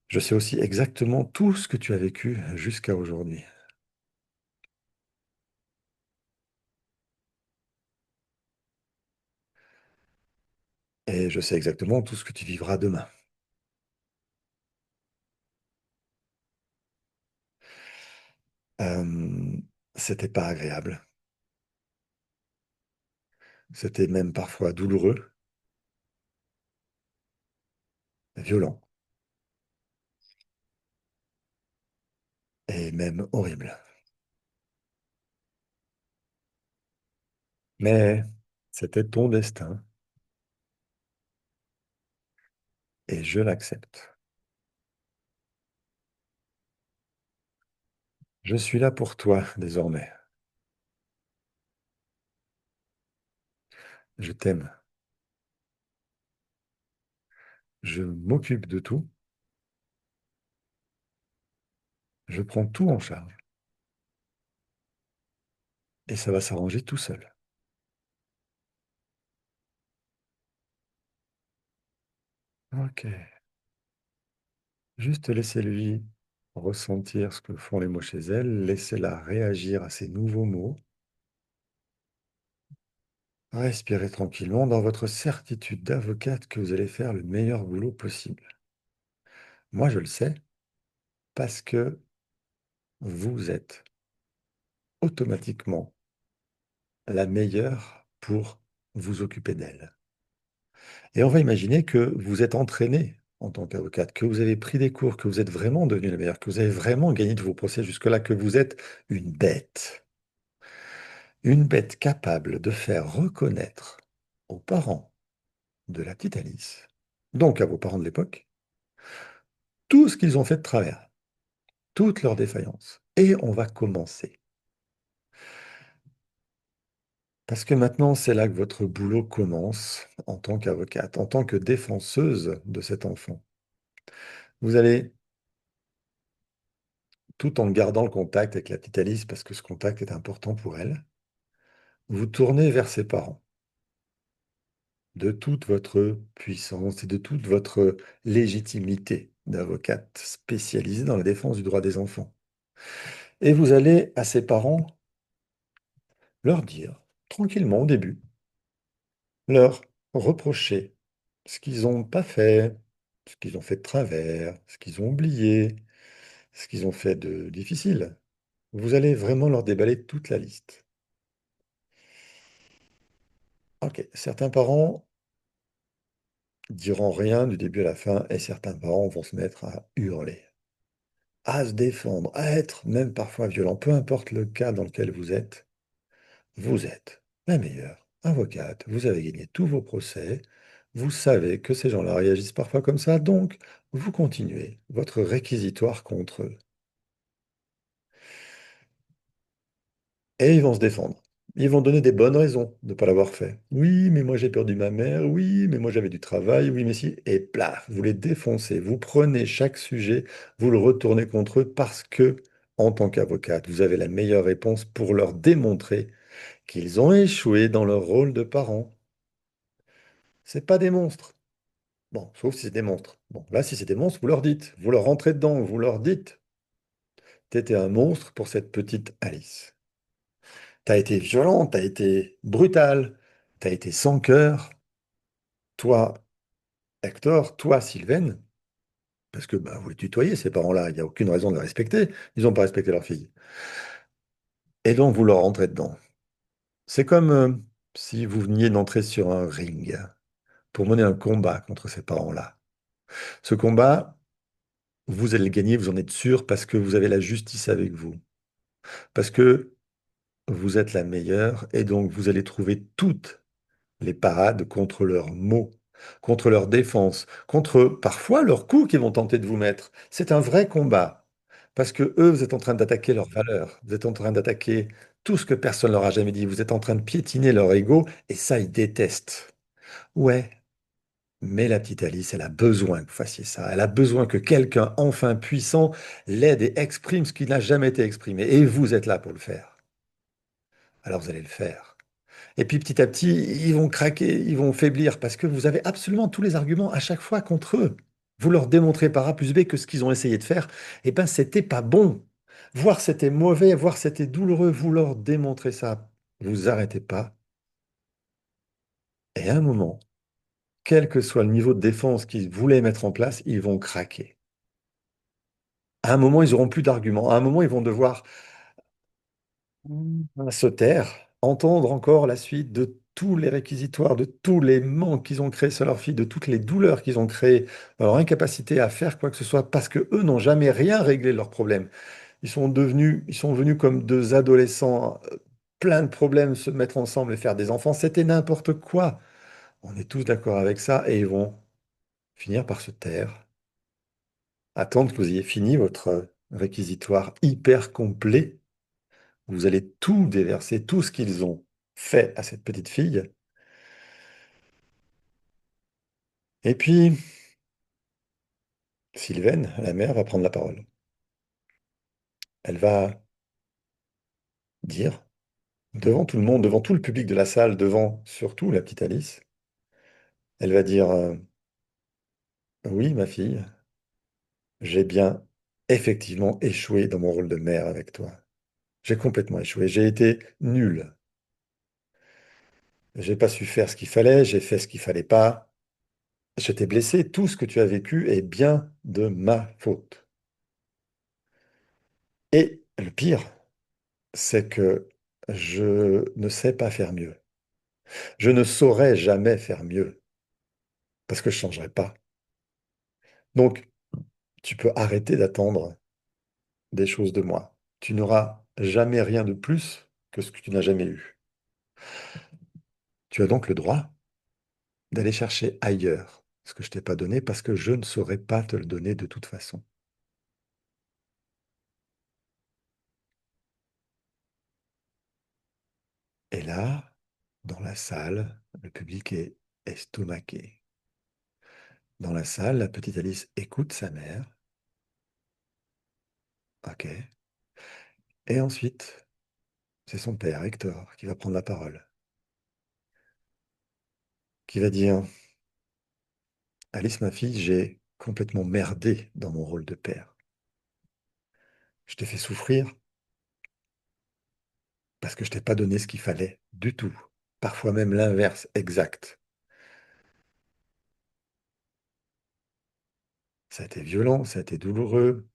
Je sais aussi exactement tout ce que tu as vécu jusqu'à aujourd'hui. Et je sais exactement tout ce que tu vivras demain. Euh, C'était pas agréable. C'était même parfois douloureux, violent et même horrible. Mais c'était ton destin et je l'accepte. Je suis là pour toi désormais. Je t'aime. Je m'occupe de tout. Je prends tout en charge. Et ça va s'arranger tout seul. Ok. Juste laissez-lui ressentir ce que font les mots chez elle. Laissez-la réagir à ces nouveaux mots. Respirez tranquillement dans votre certitude d'avocate que vous allez faire le meilleur boulot possible. Moi, je le sais parce que vous êtes automatiquement la meilleure pour vous occuper d'elle. Et on va imaginer que vous êtes entraîné en tant qu'avocate, que vous avez pris des cours, que vous êtes vraiment devenu la meilleure, que vous avez vraiment gagné de vos procès jusque-là, que vous êtes une bête. Une bête capable de faire reconnaître aux parents de la petite Alice, donc à vos parents de l'époque, tout ce qu'ils ont fait de travers, toutes leurs défaillances. Et on va commencer. Parce que maintenant, c'est là que votre boulot commence en tant qu'avocate, en tant que défenseuse de cet enfant. Vous allez, tout en gardant le contact avec la petite Alice, parce que ce contact est important pour elle, vous tourner vers ses parents de toute votre puissance et de toute votre légitimité d'avocate spécialisée dans la défense du droit des enfants. Et vous allez à ses parents leur dire, tranquillement au début, leur reprocher ce qu'ils n'ont pas fait, ce qu'ils ont fait de travers, ce qu'ils ont oublié, ce qu'ils ont fait de difficile. Vous allez vraiment leur déballer toute la liste. Ok, certains parents diront rien du début à la fin et certains parents vont se mettre à hurler, à se défendre, à être même parfois violents. Peu importe le cas dans lequel vous êtes la meilleure avocate, vous avez gagné tous vos procès, vous savez que ces gens-là réagissent parfois comme ça, donc vous continuez votre réquisitoire contre eux. Et ils vont se défendre. Ils vont donner des bonnes raisons de ne pas l'avoir fait. Oui, mais moi j'ai perdu ma mère. Oui, mais moi j'avais du travail. Oui, mais si. Et plaf, vous les défoncez. Vous prenez chaque sujet, vous le retournez contre eux parce que, en tant qu'avocate, vous avez la meilleure réponse pour leur démontrer qu'ils ont échoué dans leur rôle de parents. C'est pas des monstres. Bon, sauf si c'est des monstres. Bon, là, si c'est des monstres, vous leur dites. Vous leur rentrez dedans. Vous leur dites. T'étais un monstre pour cette petite Alice. T'as été violent, t'as été brutal, t'as été sans cœur. Toi, Hector, toi, Sylvaine, parce que bah, vous les tutoyez, ces parents-là, il n'y a aucune raison de les respecter. Ils n'ont pas respecté leur fille. Et donc, vous leur rentrez dedans. C'est comme si vous veniez d'entrer sur un ring pour mener un combat contre ces parents-là. Ce combat, vous allez le gagner, vous en êtes sûr, parce que vous avez la justice avec vous. Parce que vous êtes la meilleure, et donc vous allez trouver toutes les parades contre leurs mots, contre leur défense, contre parfois leurs coups qu'ils vont tenter de vous mettre. C'est un vrai combat. Parce que eux, vous êtes en train d'attaquer leurs valeurs, vous êtes en train d'attaquer tout ce que personne leur a jamais dit, vous êtes en train de piétiner leur ego, et ça, ils détestent. Ouais, mais la petite Alice, elle a besoin que vous fassiez ça. Elle a besoin que quelqu'un enfin puissant l'aide et exprime ce qui n'a jamais été exprimé. Et vous êtes là pour le faire. Alors vous allez le faire. Et puis petit à petit, ils vont craquer, ils vont faiblir parce que vous avez absolument tous les arguments à chaque fois contre eux. Vous leur démontrez par A plus B que ce qu'ils ont essayé de faire, eh ben, c'était pas bon. Voir c'était mauvais, voir c'était douloureux, vous leur démontrez ça. Vous arrêtez pas. Et à un moment, quel que soit le niveau de défense qu'ils voulaient mettre en place, ils vont craquer. À un moment, ils auront plus d'arguments. À un moment, ils vont devoir se taire, entendre encore la suite de tous les réquisitoires, de tous les manques qu'ils ont créés sur leur fille, de toutes les douleurs qu'ils ont créées, leur incapacité à faire quoi que ce soit, parce que eux n'ont jamais rien réglé de leurs problèmes. Ils sont venus comme deux adolescents, plein de problèmes, se mettre ensemble et faire des enfants. C'était n'importe quoi. On est tous d'accord avec ça, et ils vont finir par se taire, attendre que vous ayez fini votre réquisitoire hyper complet. Vous allez tout déverser, tout ce qu'ils ont fait à cette petite fille. Et puis, Sylvaine, la mère, va prendre la parole. Elle va dire, devant tout le monde, devant tout le public de la salle, devant surtout la petite Alice, elle va dire, oui, ma fille, j'ai bien effectivement échoué dans mon rôle de mère avec toi. J'ai complètement échoué. J'ai été nul. J'ai pas su faire ce qu'il fallait, j'ai fait ce qu'il fallait pas. Je t'ai blessé. Tout ce que tu as vécu est bien de ma faute. Et le pire, c'est que je ne sais pas faire mieux. Je ne saurais jamais faire mieux parce que je ne changerai pas. Donc, tu peux arrêter d'attendre des choses de moi. Tu n'auras jamais rien de plus que ce que tu n'as jamais eu. Tu as donc le droit d'aller chercher ailleurs ce que je t'ai pas donné parce que je ne saurais pas te le donner de toute façon. Et là, dans la salle, le public est estomaqué. Dans la salle, la petite Alice écoute sa mère. OK. Et ensuite, c'est son père, Hector, qui va prendre la parole, qui va dire, Alice, ma fille, j'ai complètement merdé dans mon rôle de père. Je t'ai fait souffrir parce que je t'ai pas donné ce qu'il fallait du tout. Parfois même l'inverse, exact. Ça a été violent, ça a été douloureux,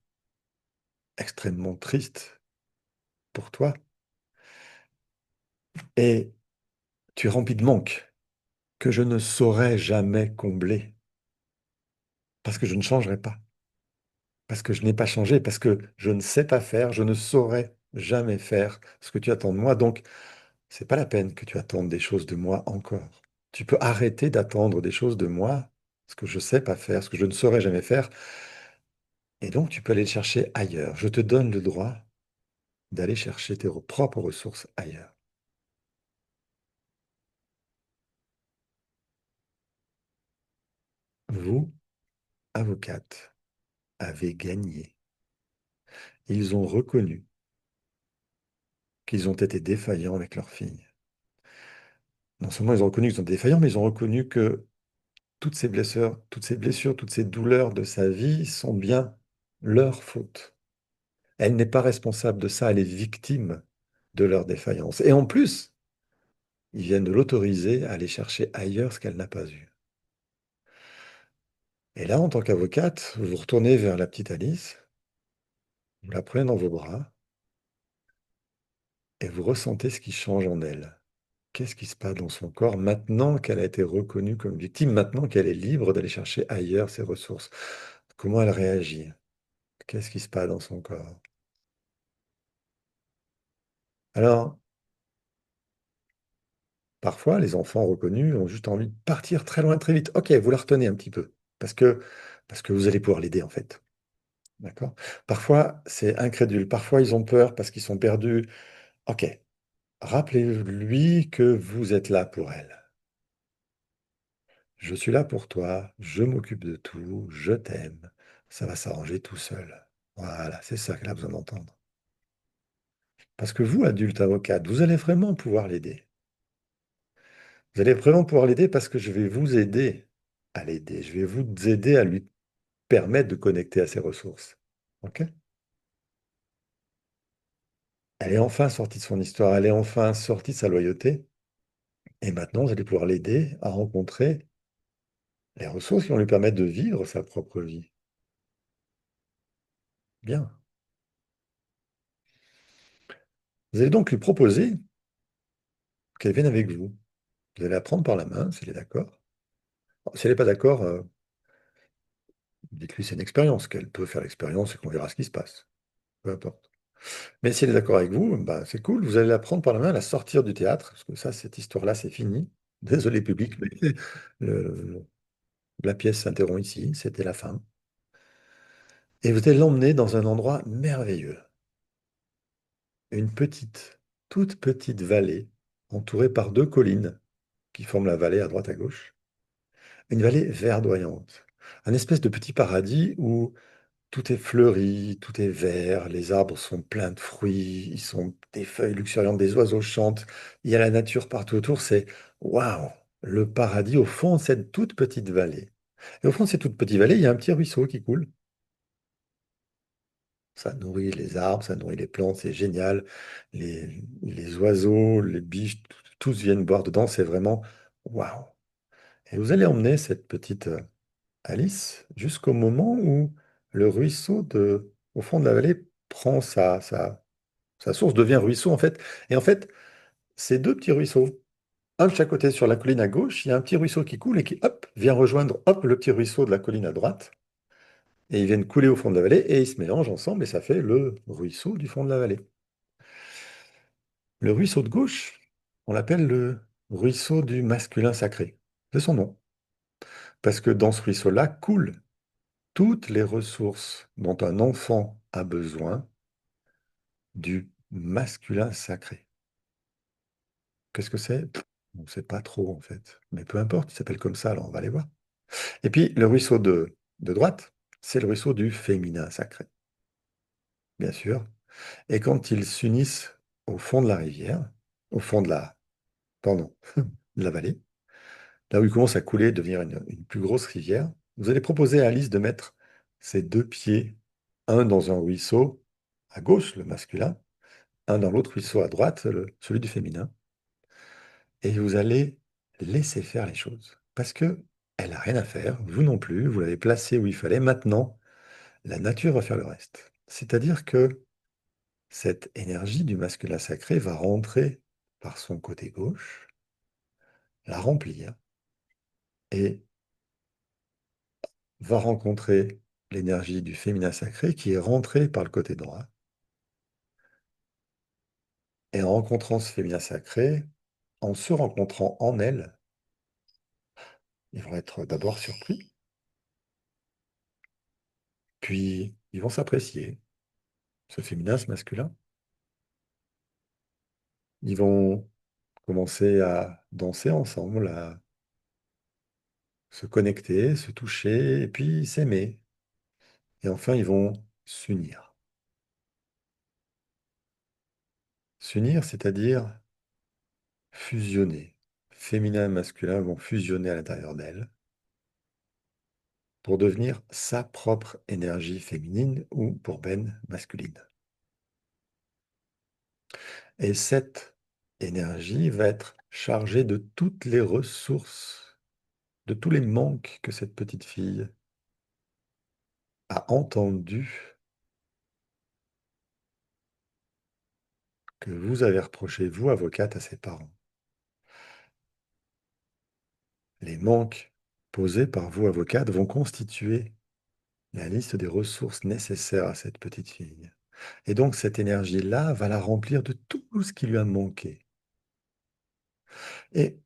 extrêmement triste pour toi. Et tu es rempli de manques que je ne saurais jamais combler parce que je ne changerai pas, parce que je n'ai pas changé, parce que je ne sais pas faire, je ne saurais jamais faire ce que tu attends de moi. Donc, c'est pas la peine que tu attendes des choses de moi encore. Tu peux arrêter d'attendre des choses de moi, ce que je sais pas faire, ce que je ne saurais jamais faire, et donc tu peux aller le chercher ailleurs. Je te donne le droit d'aller chercher tes propres ressources ailleurs. Vous, avocate, avez gagné. Ils ont reconnu qu'ils ont été défaillants avec leur fille. Non seulement ils ont reconnu qu'ils ont été défaillants, mais ils ont reconnu que toutes ces douleurs de sa vie sont bien leur faute. Elle n'est pas responsable de ça, elle est victime de leur défaillance. Et en plus, ils viennent de l'autoriser à aller chercher ailleurs ce qu'elle n'a pas eu. Et là, en tant qu'avocate, vous vous retournez vers la petite Alice, vous la prenez dans vos bras et vous ressentez ce qui change en elle. Qu'est-ce qui se passe dans son corps maintenant qu'elle a été reconnue comme victime, maintenant qu'elle est libre d'aller chercher ailleurs ses ressources? Comment elle réagit? Qu'est-ce qui se passe dans son corps? Alors, parfois, les enfants reconnus ont juste envie de partir très loin, très vite. Ok, vous la retenez un petit peu, parce que vous allez pouvoir l'aider, en fait. D'accord? Parfois, c'est incrédule. Parfois, ils ont peur parce qu'ils sont perdus. Ok, rappelez-lui que vous êtes là pour elle. Je suis là pour toi, je m'occupe de tout, je t'aime, ça va s'arranger tout seul. Voilà, c'est ça qu'elle a besoin d'entendre. Parce que vous, adulte avocate, vous allez vraiment pouvoir l'aider. Vous allez vraiment pouvoir l'aider parce que je vais vous aider à l'aider. Je vais vous aider à lui permettre de connecter à ses ressources. OK? Elle est enfin sortie de son histoire, elle est enfin sortie de sa loyauté. Et maintenant, vous allez pouvoir l'aider à rencontrer les ressources qui vont lui permettre de vivre sa propre vie. Bien. Vous allez donc lui proposer qu'elle vienne avec vous. Vous allez la prendre par la main, si elle est d'accord. Si elle n'est pas d'accord, dites-lui c'est une expérience, qu'elle peut faire l'expérience et qu'on verra ce qui se passe. Peu importe. Mais si elle est d'accord avec vous, bah, c'est cool. Vous allez la prendre par la main, la sortir du théâtre, parce que ça, cette histoire-là, c'est fini. Désolé, public, mais le- la pièce s'interrompt ici. C'était la fin. Et vous allez l'emmener dans un endroit merveilleux. Une petite, toute petite vallée, entourée par deux collines qui forment la vallée à droite à gauche. Une vallée verdoyante. Un espèce de petit paradis où tout est fleuri, tout est vert, les arbres sont pleins de fruits, ils sont des feuilles luxuriantes, des oiseaux chantent, il y a la nature partout autour, c'est waouh, le paradis au fond de cette toute petite vallée. Et au fond de cette toute petite vallée, il y a un petit ruisseau qui coule. Ça nourrit les arbres, ça nourrit les plantes, c'est génial. Les oiseaux, les biches, tous viennent boire dedans, c'est vraiment waouh. Et vous allez emmener cette petite Alice jusqu'au moment où le ruisseau au fond de la vallée prend sa source, devient ruisseau en fait. Et en fait, c'est deux petits ruisseaux. Un de chaque côté sur la colline à gauche, il y a un petit ruisseau qui coule et qui, hop, vient rejoindre, hop, le petit ruisseau de la colline à droite. Et ils viennent couler au fond de la vallée et ils se mélangent ensemble et ça fait le ruisseau du fond de la vallée. Le ruisseau de gauche, on l'appelle le ruisseau du masculin sacré. C'est son nom. Parce que dans ce ruisseau-là coulent toutes les ressources dont un enfant a besoin du masculin sacré. Qu'est-ce que c'est? On ne sait pas trop en fait. Mais peu importe, il s'appelle comme ça, alors on va aller voir. Et puis le ruisseau de droite, c'est le ruisseau du féminin sacré, bien sûr. Et quand ils s'unissent au fond de la rivière, au fond de pardon, de la vallée, là où il commence à couler, devenir une plus grosse rivière, vous allez proposer à Alice de mettre ses deux pieds, un dans un ruisseau à gauche, le masculin, un dans l'autre ruisseau à droite, celui du féminin, et vous allez laisser faire les choses. Parce que elle n'a rien à faire, vous non plus, vous l'avez placée où il fallait. Maintenant, la nature va faire le reste. C'est-à-dire que cette énergie du masculin sacré va rentrer par son côté gauche, la remplir, et va rencontrer l'énergie du féminin sacré qui est rentrée par le côté droit. Et en rencontrant ce féminin sacré, en se rencontrant en elle, ils vont être d'abord surpris, puis ils vont s'apprécier, ce féminin, ce masculin. Ils vont commencer à danser ensemble, à se connecter, se toucher, et puis s'aimer. Et enfin, ils vont s'unir. S'unir, c'est-à-dire fusionner. Féminin et masculin vont fusionner à l'intérieur d'elle pour devenir sa propre énergie féminine ou, pour Ben, masculine. Et cette énergie va être chargée de toutes les ressources, de tous les manques que cette petite fille a entendus, que vous avez reproché, vous, avocate, à ses parents. Les manques posés par vous, avocate, vont constituer la liste des ressources nécessaires à cette petite fille. Et donc, cette énergie-là va la remplir de tout ce qui lui a manqué. Et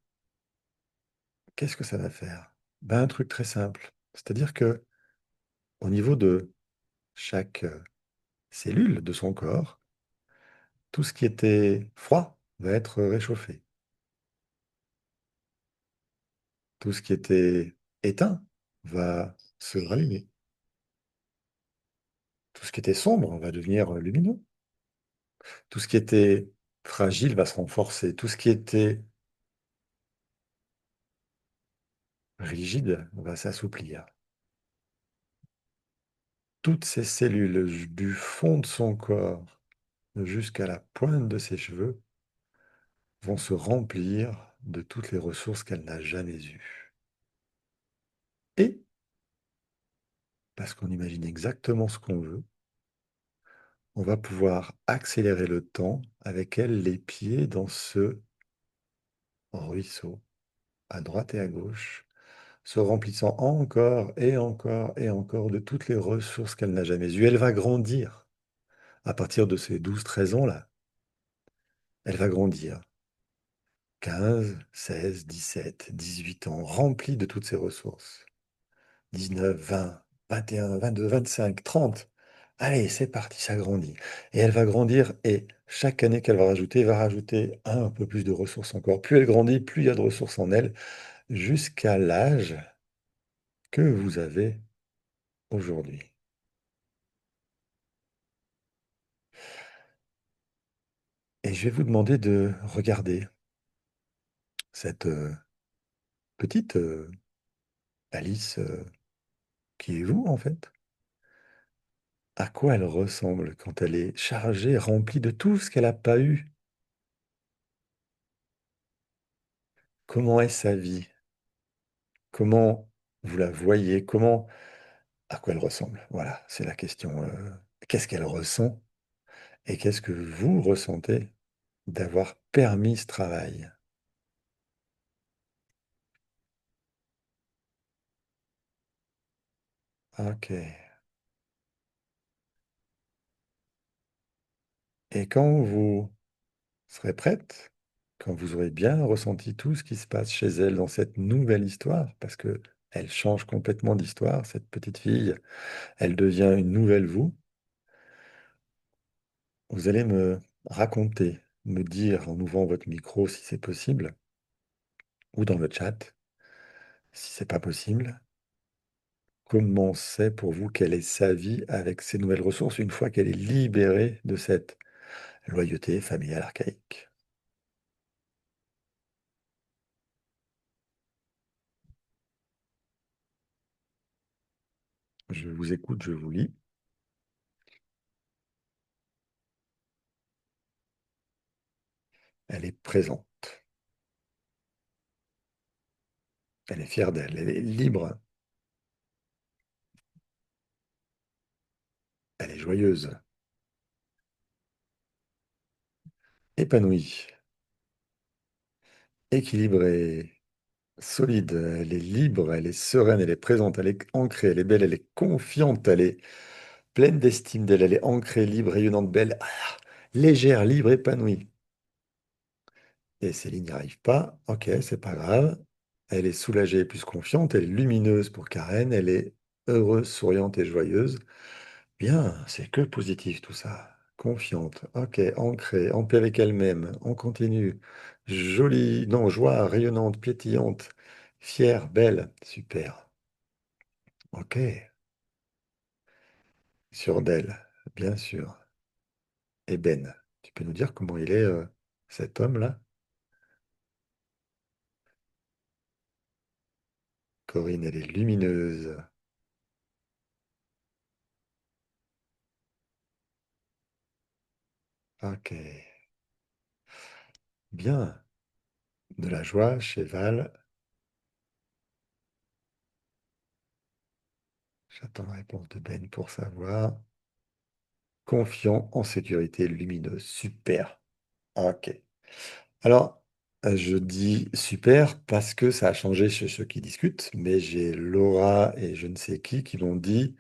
qu'est-ce que ça va faire? Ben, un truc très simple. C'est-à-dire que au niveau de chaque cellule de son corps, tout ce qui était froid va être réchauffé. Tout ce qui était éteint va se rallumer. Tout ce qui était sombre va devenir lumineux. Tout ce qui était fragile va se renforcer. Tout ce qui était rigide va s'assouplir. Toutes ces cellules du fond de son corps jusqu'à la pointe de ses cheveux vont se remplir de toutes les ressources qu'elle n'a jamais eues. Et, parce qu'on imagine exactement ce qu'on veut, on va pouvoir accélérer le temps avec elle, les pieds dans ce ruisseau, à droite et à gauche, se remplissant encore et encore et encore de toutes les ressources qu'elle n'a jamais eues. Elle va grandir à partir de ses 12, 13 ans-là. Elle va grandir. 15, 16, 17, 18 ans, remplie de toutes ses ressources. 19, 20, 21, 22, 25, 30. Allez, c'est parti, ça grandit. Et elle va grandir et chaque année qu'elle va rajouter un peu plus de ressources encore. Plus elle grandit, plus il y a de ressources en elle, jusqu'à l'âge que vous avez aujourd'hui. Et je vais vous demander de regarder cette petite Alice qui est vous, en fait. À quoi elle ressemble quand elle est chargée, remplie de tout ce qu'elle n'a pas eu? Comment est sa vie? Comment vous la voyez? À quoi elle ressemble? Voilà, c'est la question. Qu'est-ce qu'elle ressent? Et qu'est-ce que vous ressentez d'avoir permis ce travail? Ok. Et quand vous serez prête, quand vous aurez bien ressenti tout ce qui se passe chez elle dans cette nouvelle histoire, parce que elle change complètement d'histoire, cette petite fille, elle devient une nouvelle vous, vous allez me raconter, me dire en ouvrant votre micro si c'est possible, ou dans le chat si c'est pas possible, comment c'est pour vous, quelle est sa vie avec ces nouvelles ressources une fois qu'elle est libérée de cette loyauté familiale archaïque? Je vous écoute, je vous lis. Elle est présente, elle est fière d'elle, elle est libre, elle est joyeuse, épanouie, équilibrée, solide, elle est libre, elle est sereine, elle est présente, elle est ancrée, elle est belle, elle est confiante, elle est pleine d'estime d'elle, elle est ancrée, libre, rayonnante, belle, légère, libre, épanouie. Et Céline n'y arrive pas. Ok, c'est pas grave. Elle est soulagée et plus confiante. Elle est lumineuse pour Karen. Elle est heureuse, souriante et joyeuse. Bien, c'est que positif tout ça. Confiante. Ok, ancrée, en paix avec elle-même. On continue. Jolie, non, joie, rayonnante, pétillante, fière, belle. Super. Ok, sûr d'elle, bien sûr. Et Ben, tu peux nous dire comment il est, cet homme-là? Corinne, elle est lumineuse. Ok. Bien. De la joie, cheval. J'attends la réponse de Ben pour savoir. Confiant, en sécurité, lumineux. Super. Ok. Alors, je dis super parce que ça a changé chez ceux qui discutent, mais j'ai Laura et je ne sais qui l'ont dit.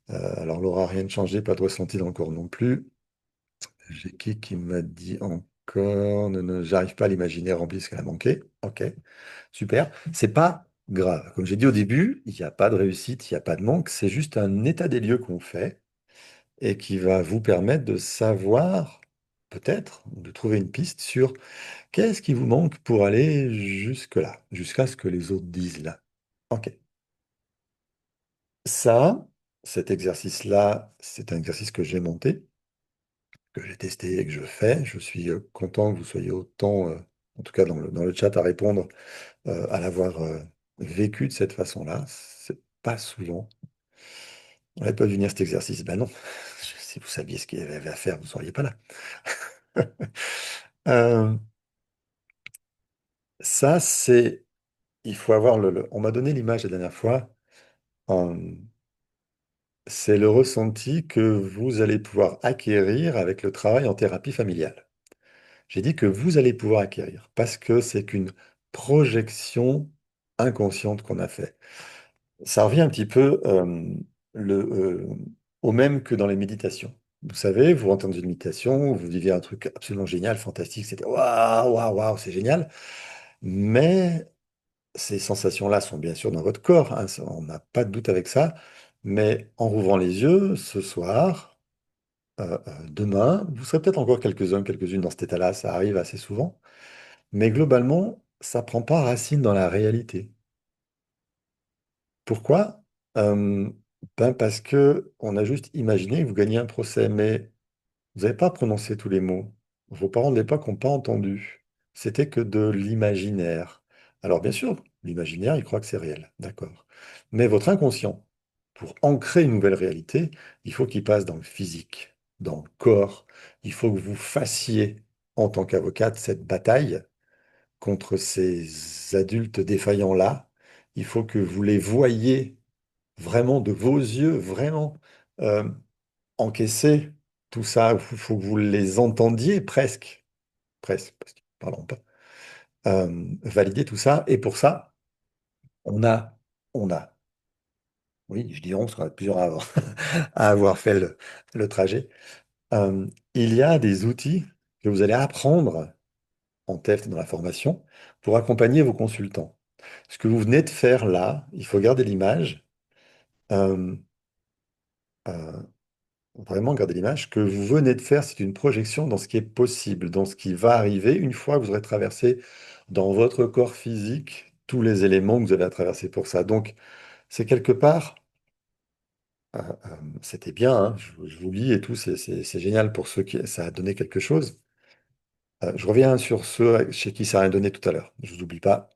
Alors, Laura, rien de changé, pas de ressenti dans le corps non plus. J'ai qui m'a dit encore, j'arrive pas à l'imaginer rempli ce qu'elle a manqué. Ok, super. C'est pas grave. Comme j'ai dit au début, il n'y a pas de réussite, il n'y a pas de manque. C'est juste un état des lieux qu'on fait et qui va vous permettre de savoir, peut-être, de trouver une piste sur qu'est-ce qui vous manque pour aller jusque-là, jusqu'à ce que les autres disent là. Ok. Ça, cet exercice-là, c'est un exercice que j'ai monté, que j'ai testé et que je fais. Je suis content que vous soyez autant, en tout cas dans le chat, à répondre, à l'avoir vécu de cette façon-là. C'est pas souvent. On n'avait pas dû venir cet exercice. Ben non. Si vous saviez ce qu'il y avait à faire, vous ne seriez pas là. Euh, Ça, c'est. Il faut avoir on m'a donné l'image la dernière fois. euh, c'est le ressenti que vous allez pouvoir acquérir avec le travail en thérapie familiale. J'ai dit que vous allez pouvoir acquérir parce que c'est qu'une projection inconsciente qu'on a fait. Ça revient un petit peu le, euh, au même que dans les méditations. Vous savez, vous rentrez dans une méditation, vous vivez un truc absolument génial, fantastique, c'était waouh, waouh, waouh, c'est génial. Mais ces sensations-là sont bien sûr dans votre corps, hein, on n'a pas de doute avec ça. Mais en rouvrant les yeux, ce soir, demain, vous serez peut-être encore quelques-uns, quelques-unes dans cet état-là, ça arrive assez souvent. Mais globalement, ça prend pas racine dans la réalité. Pourquoi? Euh, ben parce que on a juste imaginé que vous gagnez un procès, mais vous n'avez pas prononcé tous les mots. Vos parents de l'époque n'ont pas entendu. C'était que de l'imaginaire. Alors bien sûr, l'imaginaire, il croit que c'est réel, d'accord. Mais votre inconscient, pour ancrer une nouvelle réalité, il faut qu'il passe dans le physique, dans le corps. Il faut que vous fassiez, en tant qu'avocate, cette bataille contre ces adultes défaillants-là. Il faut que vous les voyiez vraiment de vos yeux, vraiment euh, encaisser tout ça. Il faut que vous les entendiez presque, presque, parce qu'ils ne parleront pas, valider tout ça. Et pour ça, on a, oui, je dis on, parce qu'on a plusieurs à avoir fait le trajet. Il y a des outils que vous allez apprendre en TEFT dans la formation pour accompagner vos consultants. Ce que vous venez de faire là, il faut garder l'image. euh, euh, Vraiment garder l'image. Ce que vous venez de faire, c'est une projection dans ce qui est possible, dans ce qui va arriver une fois que vous aurez traversé dans votre corps physique tous les éléments que vous avez à traverser pour ça. Donc, c'est quelque part, c'était bien, hein, je vous lis et tout, c'est génial pour ceux qui ça a donné quelque chose. Je reviens sur ceux chez qui ça a rien donné tout à l'heure, je vous oublie pas.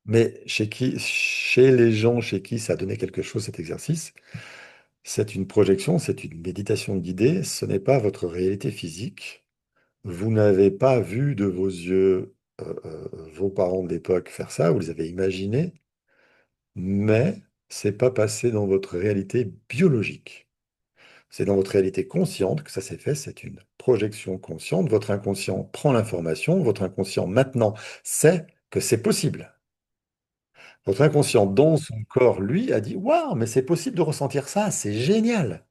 Mais chez les gens chez qui ça a donné quelque chose, cet exercice, c'est une projection, c'est une méditation guidée, ce n'est pas votre réalité physique. Vous n'avez pas vu de vos yeux vos parents de l'époque faire ça, vous les avez imaginés, mais c'est pas passé dans votre réalité biologique. C'est dans votre réalité consciente que ça s'est fait, c'est une projection consciente. Votre inconscient prend l'information, votre inconscient maintenant sait que c'est possible. Votre inconscient dans son corps, lui, a dit waouh, mais c'est possible de ressentir ça, c'est génial.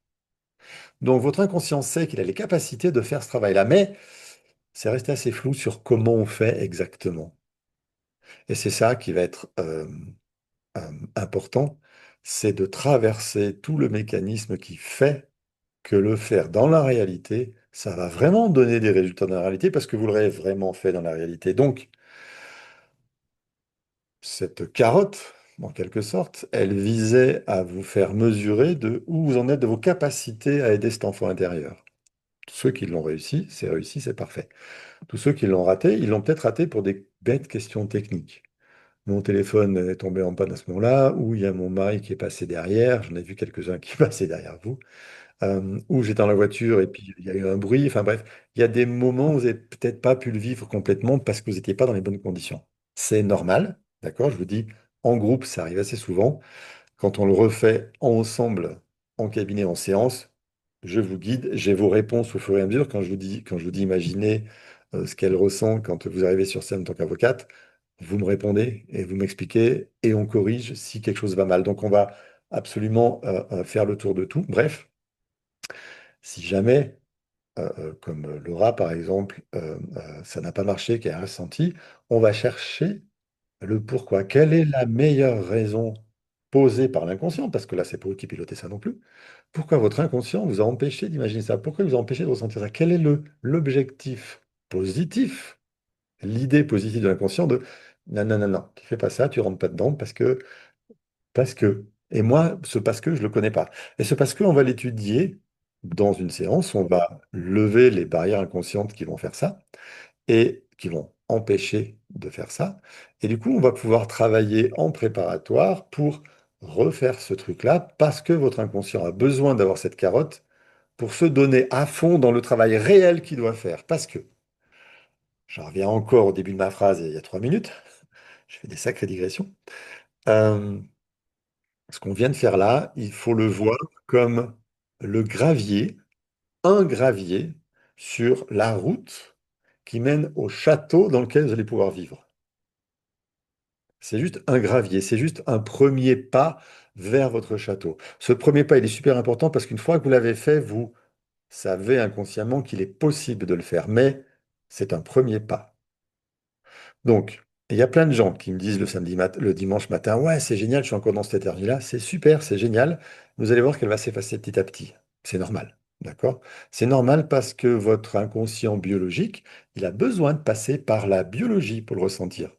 Donc votre inconscient sait qu'il a les capacités de faire ce travail-là, mais c'est resté assez flou sur comment on fait exactement. Et c'est ça qui va être important, c'est de traverser tout le mécanisme qui fait que le faire dans la réalité, ça va vraiment donner des résultats dans la réalité parce que vous l'aurez vraiment fait dans la réalité. Donc, cette carotte, en quelque sorte, elle visait à vous faire mesurer de où vous en êtes de vos capacités à aider cet enfant intérieur. Tous ceux qui l'ont réussi, c'est parfait. Tous ceux qui l'ont raté, ils l'ont peut-être raté pour des bêtes questions techniques. mon téléphone est tombé en panne à ce moment-là, ou il y a mon mari qui est passé derrière, j'en ai vu quelques-uns qui passaient derrière vous, ou j'étais dans la voiture et puis il y a eu un bruit, enfin bref, il y a des moments où vous n'avez peut-être pas pu le vivre complètement parce que vous n'étiez pas dans les bonnes conditions. C'est normal, d'accord? Je vous dis, en groupe, ça arrive assez souvent. Quand on le refait ensemble, en cabinet, en séance, je vous guide, j'ai vos réponses au fur et à mesure. Quand je vous dis imaginez ce qu'elle ressent quand vous arrivez sur scène en tant qu'avocate, vous me répondez et vous m'expliquez et on corrige si quelque chose va mal. Donc on va absolument faire le tour de tout. Bref, si jamais, comme Laura par exemple, ça n'a pas marché, qu'elle a ressenti, on va chercher le pourquoi. Quelle est la meilleure raison posée par l'inconscient? Parce que là, c'est pas vous qui pilotez ça non plus. Pourquoi votre inconscient vous a empêché d'imaginer ça? Pourquoi il vous a empêché de ressentir ça? Quel est l'objectif positif, l'idée positive de l'inconscient de non, non, non, non, tu fais pas ça, tu rentres pas dedans parce que. Et moi, ce parce que, je le connais pas. Et ce parce que, on va l'étudier dans une séance, on va lever les barrières inconscientes qui vont faire ça et qui vont empêcher de faire ça. Et du coup, on va pouvoir travailler en préparatoire pour refaire ce truc-là parce que votre inconscient a besoin d'avoir cette carotte pour se donner à fond dans le travail réel qu'il doit faire. Parce que, j'en reviens encore au début de ma phrase il y a 3 minutes, je fais des sacrées digressions. Euh, Ce qu'on vient de faire là, il faut le voir comme le gravier, un gravier sur la route qui mène au château dans lequel vous allez pouvoir vivre. C'est juste un gravier, c'est juste un premier pas vers votre château. Ce premier pas, il est super important parce qu'une fois que vous l'avez fait, vous savez inconsciemment qu'il est possible de le faire, mais c'est un premier pas. Donc, il y a plein de gens qui me disent le dimanche matin, ouais, c'est génial, je suis encore dans cette énergie-là, c'est super, c'est génial. Vous allez voir qu'elle va s'effacer petit à petit. C'est normal, d'accord? C'est normal parce que votre inconscient biologique, il a besoin de passer par la biologie pour le ressentir.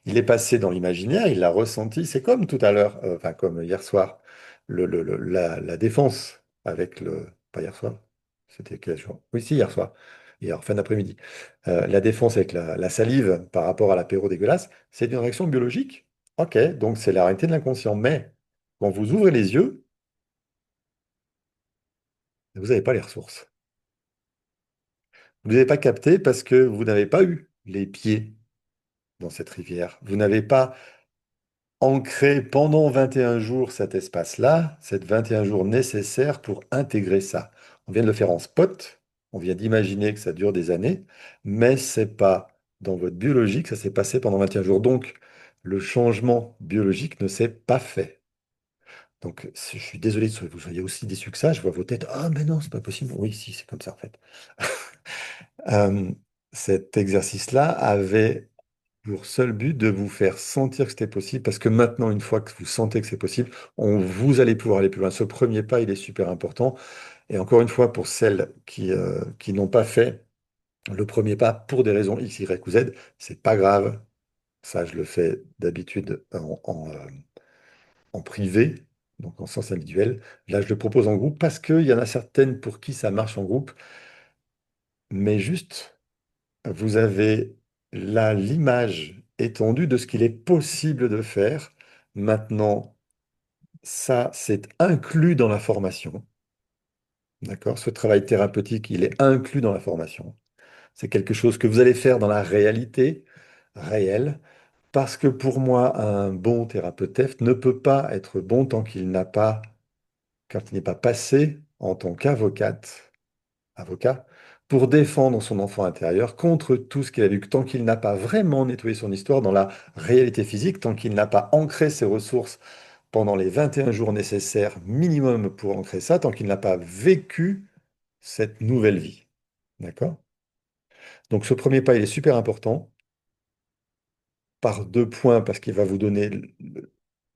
Il est passé dans l'imaginaire, il l'a ressenti. C'est comme tout à l'heure, enfin comme hier soir, la défense avec le. Pas hier soir, c'était quel jour? Oui, si, hier soir, hier, fin d'après-midi. La défense avec la salive par rapport à l'apéro dégueulasse, c'est une réaction biologique. Ok, donc c'est la réalité de l'inconscient. Mais quand vous ouvrez les yeux, vous n'avez pas les ressources. Vous n'avez pas capté parce que vous n'avez pas eu les pieds dans cette rivière. Vous n'avez pas ancrer pendant 21 jours cet espace-là, cette 21 jours nécessaires pour intégrer ça. On vient de le faire en spot, on vient d'imaginer que ça dure des années, mais c'est pas dans votre biologie que ça s'est passé pendant 21 jours. Donc, le changement biologique ne s'est pas fait. Donc, je suis désolé que vous soyez aussi déçus que ça. Je vois vos têtes. Ah, mais non, c'est pas possible. Oui, si, c'est comme ça en fait. Euh, Cet exercice-là avait pour seul but de vous faire sentir que c'était possible, parce que maintenant, une fois que vous sentez que c'est possible, vous allez pouvoir aller plus loin. Ce premier pas, il est super important. Et encore une fois, pour celles qui n'ont pas fait le premier pas pour des raisons X, Y ou Z, c'est pas grave. Ça, je le fais d'habitude en privé, donc en sens individuel. Là, je le propose en groupe parce qu'il y en a certaines pour qui ça marche en groupe, mais juste vous avez là l'image étendue de ce qu'il est possible de faire. Maintenant, ça, c'est inclus dans la formation. D'accord? Ce travail thérapeutique, il est inclus dans la formation. C'est quelque chose que vous allez faire dans la réalité réelle. Parce que pour moi, un bon thérapeute ne peut pas être bon quand il n'est pas passé en tant avocat, pour défendre son enfant intérieur contre tout ce qu'il a vu, tant qu'il n'a pas vraiment nettoyé son histoire dans la réalité physique, tant qu'il n'a pas ancré ses ressources pendant les 21 jours nécessaires minimum pour ancrer ça, tant qu'il n'a pas vécu cette nouvelle vie. D'accord? Donc ce premier pas, il est super important par 2 points, parce qu'il va vous donner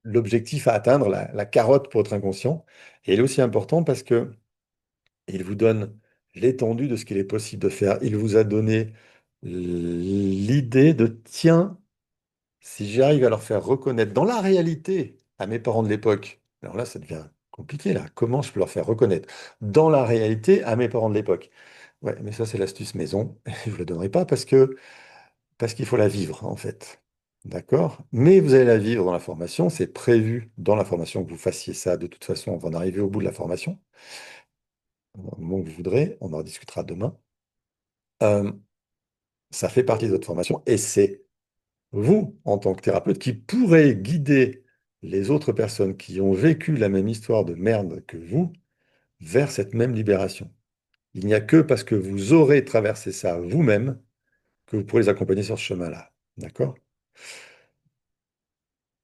l'objectif à atteindre, la carotte pour votre inconscient. Et il est aussi important parce que il vous donne l'étendue de ce qu'il est possible de faire. Il vous a donné l'idée de, tiens, si j'arrive à leur faire reconnaître dans la réalité à mes parents de l'époque, alors là, ça devient compliqué, là. Comment je peux leur faire reconnaître dans la réalité à mes parents de l'époque? Ouais, mais ça, c'est l'astuce maison. Je ne vous la donnerai pas parce qu'il faut la vivre, en fait. D'accord? Mais vous allez la vivre dans la formation, c'est prévu dans la formation que vous fassiez ça. De toute façon, on va en arriver au bout de la formation, au moment où vous voudrez, on en discutera demain. Euh, Ça fait partie de votre formation et c'est vous, en tant que thérapeute, qui pourrez guider les autres personnes qui ont vécu la même histoire de merde que vous vers cette même libération. Il n'y a que parce que vous aurez traversé ça vous-même que vous pourrez les accompagner sur ce chemin-là. D'accord?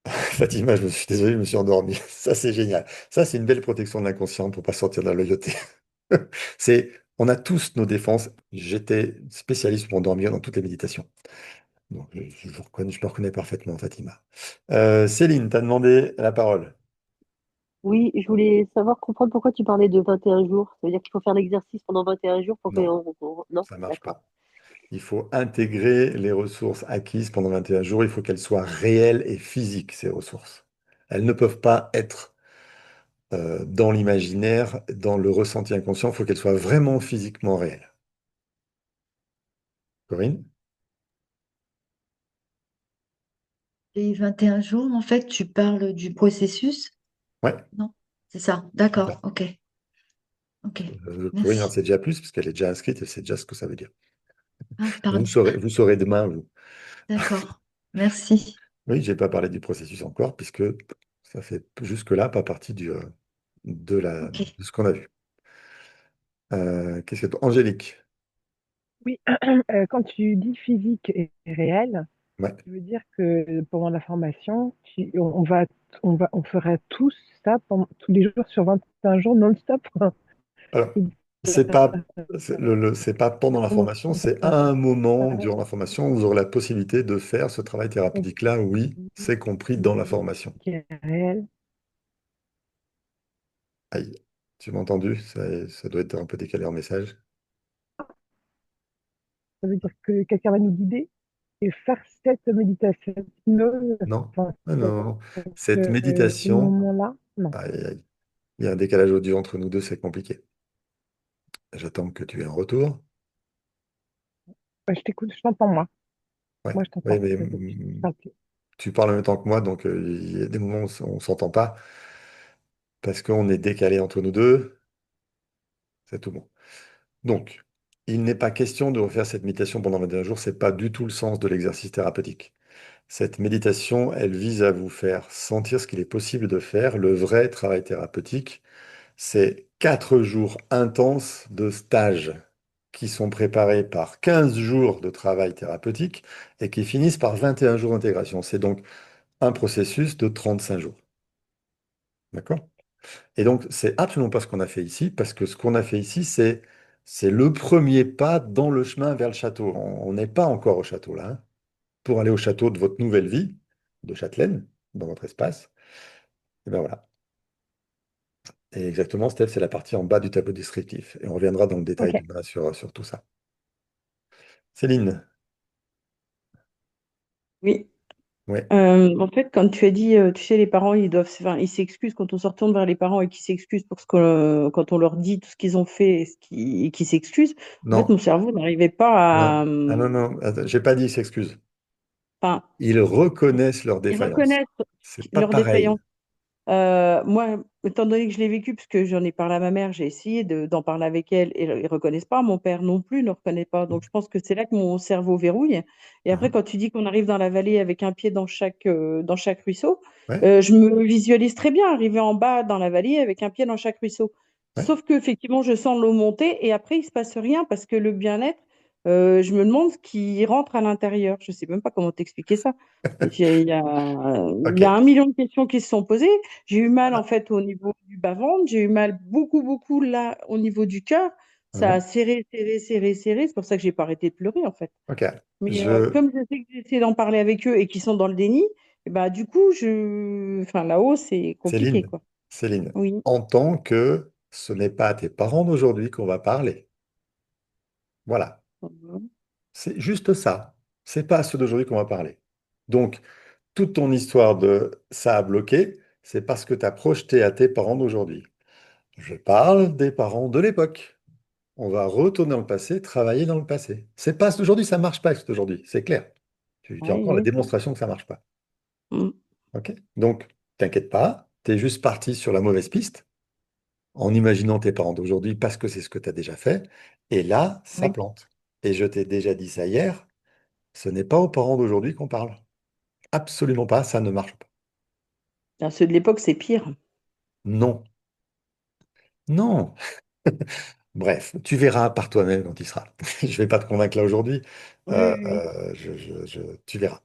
Fatima, je me suis désolé, je me suis endormi. Ça, c'est génial. Ça, c'est une belle protection de l'inconscient pour pas sortir de la loyauté. On a tous nos défenses. J'étais spécialiste pour endormir dans toutes les méditations. Donc, je me reconnais parfaitement, Fatima. Céline, tu as demandé la parole. Oui, je voulais savoir, comprendre pourquoi tu parlais de 21 jours. Ça veut dire qu'il faut faire l'exercice pendant 21 jours pour que... Non, Non? ça marche D'accord. pas. Il faut intégrer les ressources acquises pendant 21 jours. Il faut qu'elles soient réelles et physiques, ces ressources. Elles ne peuvent pas être dans l'imaginaire, dans le ressenti inconscient. Il faut qu'elles soient vraiment physiquement réelles. Corinne? Les 21 jours, en fait, tu parles du processus? Ouais, Non? C'est ça. c'est ça. D'accord. OK. OK. Corinne en Merci. sait déjà plus, parce qu'elle est déjà inscrite, elle sait déjà ce que ça veut dire. Ah, pardon. Vous saurez demain, vous. D'accord. Merci. Oui, j'ai pas parlé du processus encore, puisque ça fait jusque-là pas partie OK. de ce qu'on a vu. Angélique? Oui, quand tu dis physique et réel, Ouais. tu veux dire que pendant la formation, on fera tous ça tous les jours sur 21 jours non-stop. Alors, c'est pas pendant la formation, c'est à un moment durant la formation où vous aurez la possibilité de faire ce travail thérapeutique-là. Oui, c'est compris dans la formation. Qui est réel. Aïe, tu m'as entendu? Ça doit être un peu décalé en message. Ça veut dire que quelqu'un va nous guider et faire cette méditation. Non? Enfin, Ah non, non. Cette ce méditation, moment-là, non. aïe, aïe, il y a un décalage audio entre nous deux, c'est compliqué. J'attends que tu aies un retour. Je t'écoute, je t'entends moi. Ouais, Moi, je oui, t'entends. mais Tu parles plus. tu parles en même temps que moi, donc il y a des moments où on s'entend pas parce qu'on est décalé entre nous deux. C'est tout bon. Donc, il n'est pas question de refaire cette méditation pendant 21 jours, c'est pas du tout le sens de l'exercice thérapeutique. Cette méditation, elle vise à vous faire sentir ce qu'il est possible de faire. Le vrai travail thérapeutique, c'est 4 jours intenses de stage qui sont préparés par 15 jours de travail thérapeutique et qui finissent par 21 jours d'intégration. C'est donc un processus de 35 jours. D'accord? Et donc, c'est absolument pas ce qu'on a fait ici, parce que ce qu'on a fait ici, c'est le premier pas dans le chemin vers le château. On n'est pas encore au château là, hein. Pour aller au château de votre nouvelle vie, de Châtelaine, dans votre espace, et ben voilà. Et exactement, Steph, c'est la partie en bas du tableau descriptif. Et on reviendra dans le détail Ok. demain sur tout ça. Céline, Oui. ouais. En fait, quand tu as dit, tu sais, les parents, enfin, ils s'excusent quand on se retourne vers les parents et qu'ils s'excusent pour quand on leur dit tout ce qu'ils ont fait et qu'ils s'excusent. En fait, mon Non, cerveau n'arrivait pas non. Ah non, non, attends, j'ai pas dit qu'ils s'excusent. enfin, Ils reconnaissent leurs ils défaillances. reconnaissent C'est pas leurs pareil. défaillances. Moi, étant donné que je l'ai vécu, parce que j'en ai parlé à ma mère, j'ai essayé d'en parler avec elle et ils ne reconnaissent pas. Mon père non plus ne reconnaît pas. Donc, je pense que c'est là que mon cerveau verrouille. Et après, Hein. quand tu dis qu'on arrive dans la vallée avec un pied dans chaque ruisseau, Ouais, je me visualise très bien arriver en bas dans la vallée avec un pied dans chaque ruisseau. ouais. Sauf que effectivement, je sens l'eau monter et après, il ne se passe rien parce que le bien-être, je me demande ce qui rentre à l'intérieur. Je ne sais même pas comment t'expliquer ça. Il y a Ok. 1 million de questions qui se sont posées. J'ai eu mal en fait au niveau du bas-ventre, j'ai eu mal beaucoup, beaucoup là au niveau du cœur. Ça a Ouais. serré, serré, serré, serré. C'est pour ça que j'ai pas arrêté de pleurer en fait. Ok. Mais Je, comme je sais que j'ai essayé d'en parler avec eux et qu'ils sont dans le déni, et bah, du coup, enfin, là-haut, c'est compliqué Céline, quoi. Céline, Oui. entends que ce n'est pas à tes parents d'aujourd'hui qu'on va parler. Voilà. Mhm. C'est juste ça. C'est pas à ceux d'aujourd'hui qu'on va parler. Donc, toute ton histoire de ça a bloqué, c'est parce que tu as projeté à tes parents d'aujourd'hui. Je parle des parents de l'époque. On va retourner dans le passé, travailler dans le passé. C'est pas d'aujourd'hui, ça marche pas d'aujourd'hui, c'est clair. Tu as Oui, encore la oui. démonstration que ça marche pas. Mm. OK? Donc, t'inquiète pas, tu es juste parti sur la mauvaise piste en imaginant tes parents d'aujourd'hui parce que c'est ce que tu as déjà fait. Et là, ça Oui. plante. Et je t'ai déjà dit ça hier, ce n'est pas aux parents d'aujourd'hui qu'on parle. Absolument pas, ça ne marche pas. Alors, ceux de l'époque, c'est pire. Non, non. Bref, tu verras par toi-même quand il sera. Je vais pas te convaincre là aujourd'hui. Oui, oui, oui. Tu verras.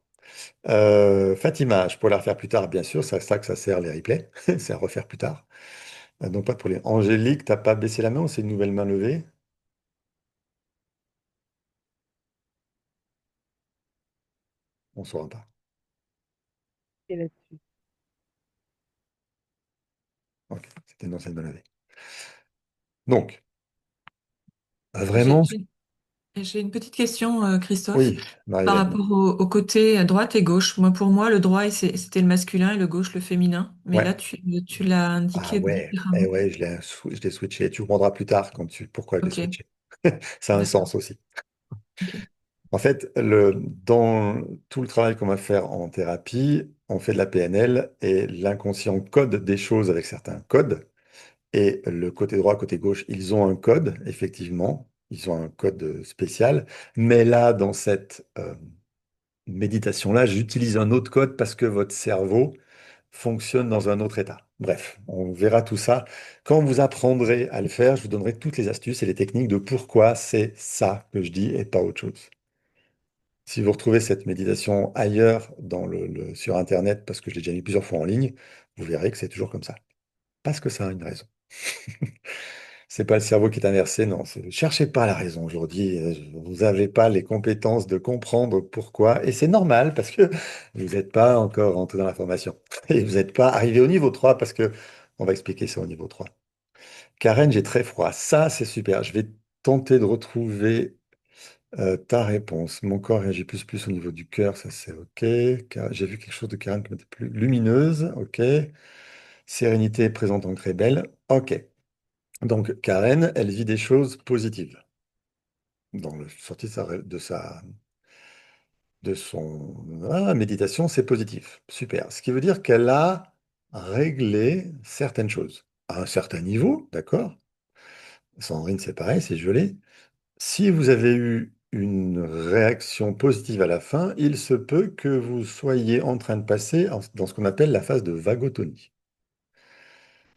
Fatima, je pourrais la refaire plus tard, bien sûr. C'est à ça que ça sert les replays. C'est à refaire plus tard. Donc pas de problème. Angélique, t'as pas baissé la main ou c'est une nouvelle main levée? On ne saura pas. Et là-dessus. Ok, c'était une ancienne main levée. Donc, J'ai vraiment, j'ai- j'ai une petite question, Christophe, oui, par Marie-Hélène. rapport au côté droite et gauche. Moi, pour moi, le droit, c'était le masculin et le gauche, le féminin. Mais là, Ouais. tu l'as Ah indiqué ouais, eh différemment. ouais, je l'ai switché. Tu comprendras plus tard pourquoi je l'ai Ok, switché. Ça a un d'accord. sens aussi. Ok, En fait, dans tout le travail qu'on va faire en thérapie, on fait de la PNL et l'inconscient code des choses avec certains codes. Et le côté droit, côté gauche, ils ont un code, effectivement. Ils ont un code spécial. Mais là, dans cette méditation-là, j'utilise un autre code parce que votre cerveau fonctionne dans un autre état. Bref, on verra tout ça. Quand vous apprendrez à le faire, je vous donnerai toutes les astuces et les techniques de pourquoi c'est ça que je dis et pas autre chose. Si vous retrouvez cette méditation ailleurs sur Internet, parce que je l'ai déjà mis plusieurs fois en ligne, vous verrez que c'est toujours comme ça. Parce que ça a une raison. C'est pas le cerveau qui est inversé, non. Cherchez pas la raison aujourd'hui. Vous n'avez pas les compétences de comprendre pourquoi. Et c'est normal parce que vous n'êtes pas encore rentré dans la formation. Et vous n'êtes pas arrivé au niveau 3 parce que on va expliquer ça au niveau 3. Karen, j'ai très froid. Ça, c'est super. Je vais tenter de retrouver ta réponse. Mon corps réagit plus au niveau du cœur. Ça, c'est OK. J'ai vu quelque chose de Karen qui m'était plus lumineuse. OK. Sérénité présente, ancrée, belle. OK. Donc, Karen, elle vit des choses positives dans le sortie de son méditation, c'est positif. Super. Ce qui veut dire qu'elle a réglé certaines choses à un certain niveau, d'accord? Sandrine, c'est pareil, c'est gelé. Si vous avez eu une réaction positive à la fin, il se peut que vous soyez en train de passer dans ce qu'on appelle la phase de vagotonie.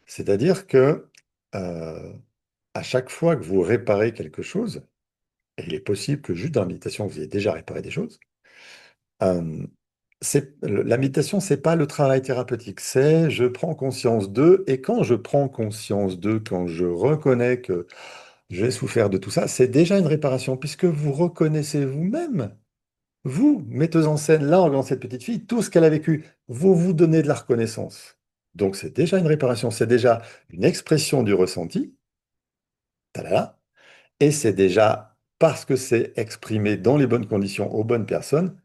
C'est-à-dire que euh, à chaque fois que vous réparez quelque chose, et il est possible que juste dans la méditation, vous ayez déjà réparé des choses. Euh, la méditation, c'est pas le travail thérapeutique, c'est je prends conscience d'eux, et quand je prends conscience d'eux, quand je reconnais que j'ai souffert de tout ça, c'est déjà une réparation, puisque vous reconnaissez vous-même, vous, metteuse en scène, là, en regardant cette petite fille, tout ce qu'elle a vécu, vous vous donnez de la reconnaissance. Donc c'est déjà une réparation, c'est déjà une expression du ressenti, talala, et c'est déjà parce que c'est exprimé dans les bonnes conditions aux bonnes personnes,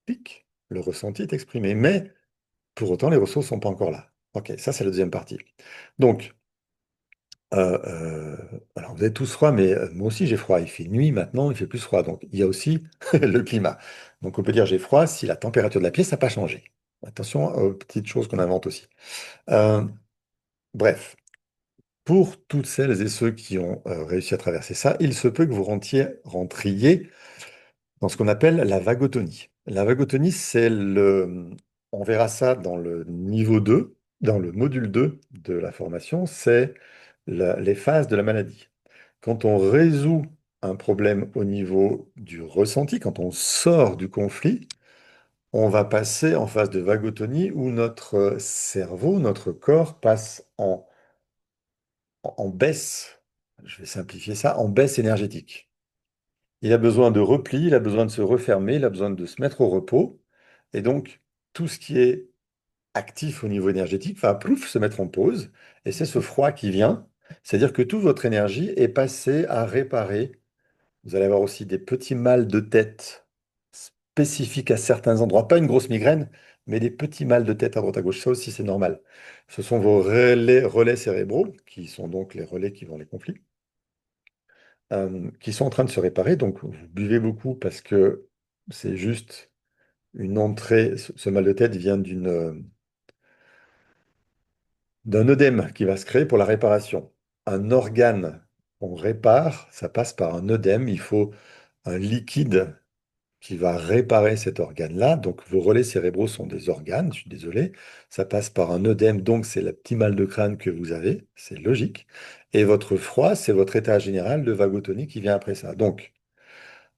pic, le ressenti est exprimé. Mais pour autant, les ressources ne sont pas encore là. Ok, ça c'est la deuxième partie. Donc, alors vous avez tous froid, mais moi aussi j'ai froid. Il fait nuit maintenant, il fait plus froid. Donc il y a aussi le climat. Donc on peut dire j'ai froid si la température de la pièce n'a pas changé. Attention aux petites choses qu'on invente aussi. Euh, bref, pour toutes celles et ceux qui ont réussi à traverser ça, il se peut que vous rentriez dans ce qu'on appelle la vagotonie. La vagotonie, on verra ça dans le niveau 2, dans le module 2 de la formation, c'est les phases de la maladie. Quand on résout un problème au niveau du ressenti, quand on sort du conflit, on va passer en phase de vagotonie où notre cerveau, notre corps passe en baisse, je vais simplifier ça, en baisse énergétique. Il a besoin de repli, il a besoin de se refermer, il a besoin de se mettre au repos. Et donc, tout ce qui est actif au niveau énergétique va plouf se mettre en pause. Et c'est ce froid qui vient. C'est-à-dire que toute votre énergie est passée à réparer. Vous allez avoir aussi des petits mal de tête spécifiques à certains endroits. Pas une grosse migraine, mais des petits mal de tête à droite à gauche. Ça aussi, c'est normal. Ce sont vos relais cérébraux, qui sont donc les relais qui vont les conflits qui sont en train de se réparer. Donc, vous buvez beaucoup parce que c'est juste une entrée, ce mal de tête vient d'un œdème qui va se créer pour la réparation. Un organe qu'on répare, ça passe par un œdème. Il faut un liquide qui va réparer cet organe-là. Donc vos relais cérébraux sont des organes, je suis désolé. Ça passe par un œdème, donc c'est le petit mal de crâne que vous avez, c'est logique. Et votre froid, c'est votre état général de vagotonie qui vient après ça. Donc,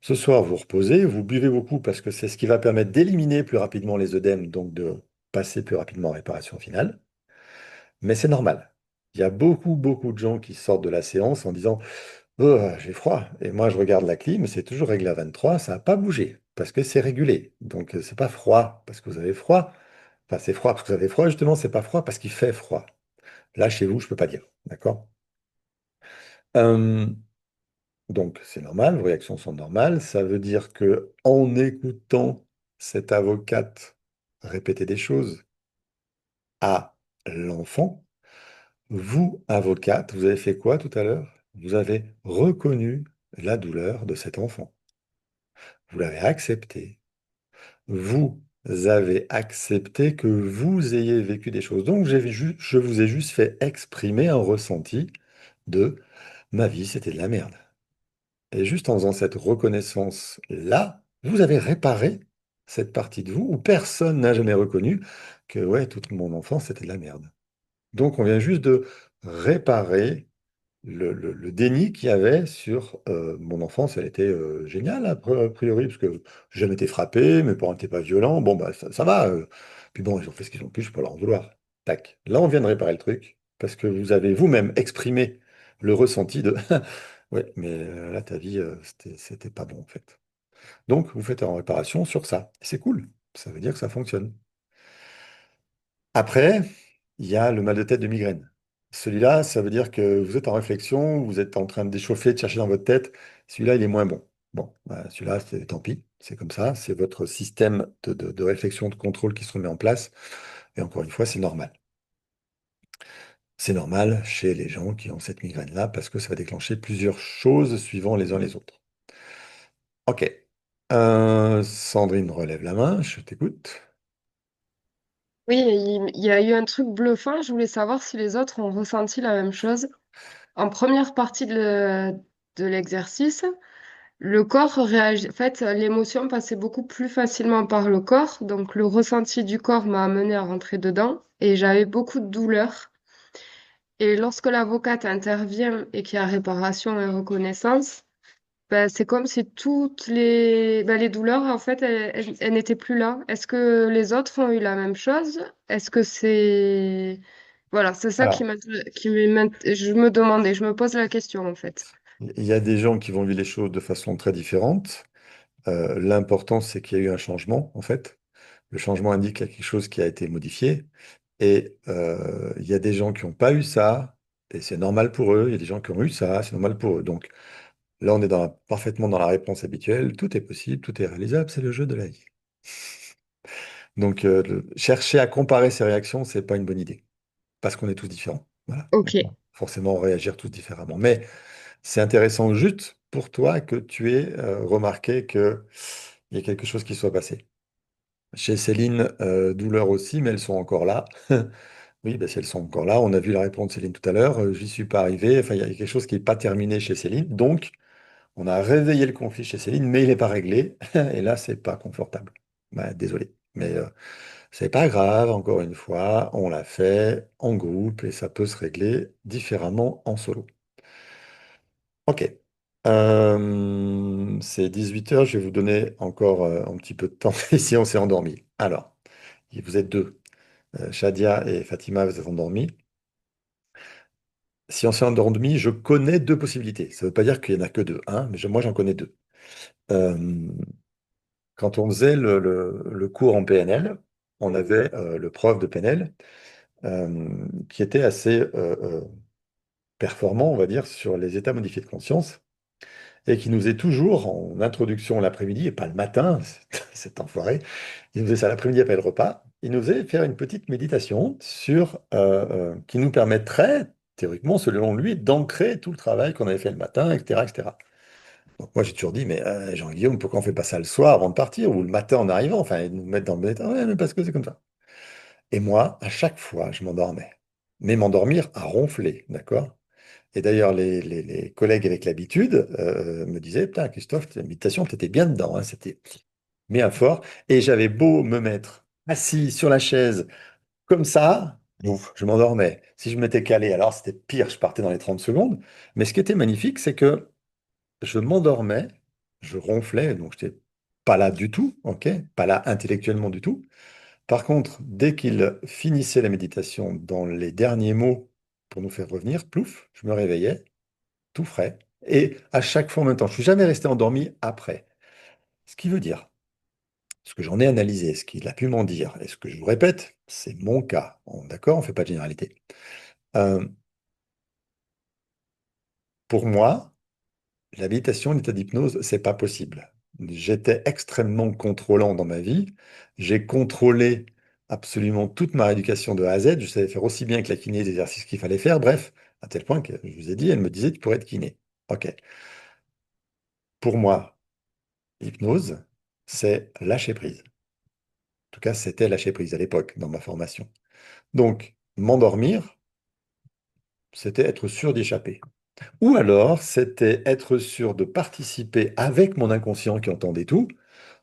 ce soir, vous reposez, vous buvez beaucoup parce que c'est ce qui va permettre d'éliminer plus rapidement les œdèmes, donc de passer plus rapidement en réparation finale. Mais c'est normal. Il y a beaucoup, beaucoup de gens qui sortent de la séance en disant oh, j'ai froid. Et moi, je regarde la clim, c'est toujours réglé à 23, ça n'a pas bougé parce que c'est régulé. Donc, c'est pas froid parce que vous avez froid. Enfin, c'est froid parce que vous avez froid, justement, c'est pas froid parce qu'il fait froid. Là, chez vous, je peux pas dire. D'accord? Euh, donc, c'est normal, vos réactions sont normales. Ça veut dire que en écoutant cette avocate répéter des choses à l'enfant, vous, avocate, vous avez fait quoi tout à l'heure? Vous avez reconnu la douleur de cet enfant. Vous l'avez accepté. Vous avez accepté que vous ayez vécu des choses. Donc, je vous ai juste fait exprimer un ressenti de ma vie, c'était de la merde. Et juste en faisant cette reconnaissance-là, vous avez réparé cette partie de vous où personne n'a jamais reconnu que, ouais, toute mon enfance, c'était de la merde. Donc, on vient juste de réparer le déni qu'il y avait sur mon enfance. Elle était géniale, a priori, parce que j'ai jamais été frappé, mes parents n'étaient pas violents. Bon, bah, ça va. Puis bon, ils ont fait ce qu'ils ont pu, je peux pas leur en vouloir. Tac. Là, on vient de réparer le truc, parce que vous avez vous-même exprimé le ressenti de ouais, mais là, ta vie, c'était pas bon, en fait. Donc, vous faites en réparation sur ça. C'est cool. Ça veut dire que ça fonctionne. Après, il y a le mal de tête de migraine. Celui-là, ça veut dire que vous êtes en réflexion, vous êtes en train de d'échauffer, de chercher dans votre tête. Celui-là, il est moins bon. Bon, bah, celui-là, tant pis, c'est comme ça. C'est votre système de réflexion, de contrôle qui se remet en place. Et encore une fois, c'est normal. C'est normal chez les gens qui ont cette migraine-là parce que ça va déclencher plusieurs choses suivant les uns les autres. Ok. Sandrine relève la main, je t'écoute. Oui, il y a eu un truc bluffant. Je voulais savoir si les autres ont ressenti la même chose. En première partie de l'exercice, le corps réagit. En fait, l'émotion passait beaucoup plus facilement par le corps. Donc, le ressenti du corps m'a amené à rentrer dedans et j'avais beaucoup de douleur. Et lorsque l'avocate intervient et qu'il y a réparation et reconnaissance, ben, c'est comme si toutes les douleurs, en fait, elles n'étaient plus là. Est-ce que les autres ont eu la même chose? Est-ce que c'est... Voilà, c'est ça Alors, je me demandais, je me pose la question, en fait. il y a des gens qui vont vivre les choses de façon très différente. L'important, c'est qu'il y a eu un changement, en fait. Le changement indique qu'il y a quelque chose qui a été modifié. Et il y a des gens qui n'ont pas eu ça, et c'est normal pour eux. Il y a des gens qui ont eu ça, c'est normal pour eux. Donc là, on est parfaitement dans la réponse habituelle. Tout est possible, tout est réalisable, c'est le jeu de la vie. Donc chercher à comparer ces réactions, c'est pas une bonne idée, parce qu'on est tous différents. Voilà. Ok, Donc, forcément, on réagir tous différemment. Mais c'est intéressant juste pour toi que tu aies remarqué qu'il y a quelque chose qui soit passé. Chez Céline, douleur aussi, mais elles sont encore là. Oui, bah, si elles sont encore là, on a vu la réponse de Céline tout à l'heure, j'y suis pas arrivé. Enfin, il y a quelque chose qui n'est pas terminé chez Céline. Donc, on a réveillé le conflit chez Céline, mais il n'est pas réglé. Et là, c'est pas confortable. Bah, désolé. Mais c'est pas grave, encore une fois, on l'a fait en groupe et ça peut se régler différemment en solo. Ok. C'est 18 h, je vais vous donner encore un petit peu de temps ici, on s'est endormi. Alors, vous êtes deux. Shadia et Fatima, vous êtes endormis. Si on s'est endormi, je connais deux possibilités. Ça ne veut pas dire qu'il n'y en a que deux, hein, mais moi j'en connais deux. Euh, Quand on faisait le cours en PNL, on avait le prof de PNL qui était assez performant, on va dire, sur les états modifiés de conscience et qui nous faisait toujours en introduction l'après-midi, et pas le matin, cet enfoiré, il nous faisait ça l'après-midi après le repas, il nous faisait faire une petite méditation qui nous permettrait, théoriquement, selon lui, d'ancrer tout le travail qu'on avait fait le matin, etc., etc. Donc moi, j'ai toujours dit, mais Jean-Guillaume, pourquoi on fait pas ça le soir avant de partir ou le matin en arrivant, enfin, et nous mettre dans le bon état? Ouais, mais parce que c'est comme ça. Et moi, à chaque fois, je m'endormais. Mais m'endormir à ronfler, d'accord? Et d'ailleurs, les collègues avec l'habitude me disaient, putain, Christophe, la méditation, t'étais bien dedans, hein, c'était bien fort. Et j'avais beau me mettre assis sur la chaise comme ça, ouf, je m'endormais. Si je m'étais calé, alors c'était pire, je partais dans les 30 secondes. Mais ce qui était magnifique, c'est que je m'endormais, je ronflais, donc je n'étais pas là du tout, ok? Pas là intellectuellement du tout. Par contre, dès qu'il finissait la méditation dans les derniers mots pour nous faire revenir, plouf, je me réveillais, tout frais. Et à chaque fois en même temps, je suis jamais resté endormi après. Ce qui veut dire, ce que j'en ai analysé, ce qu'il a pu m'en dire, et ce que je vous répète, c'est mon cas. D'accord? On ne fait pas de généralité. Euh, pour moi, la méditation, l'état d'hypnose, c'est pas possible. J'étais extrêmement contrôlant dans ma vie. J'ai contrôlé absolument toute ma rééducation de A à Z. Je savais faire aussi bien que la kiné les exercices qu'il fallait faire. Bref, à tel point que je vous ai dit, elle me disait, tu pourrais être kiné. OK. Pour moi, l'hypnose, c'est lâcher prise. En tout cas, c'était lâcher prise à l'époque, dans ma formation. Donc, m'endormir, c'était être sûr d'échapper. Ou alors, c'était être sûr de participer avec mon inconscient qui entendait tout,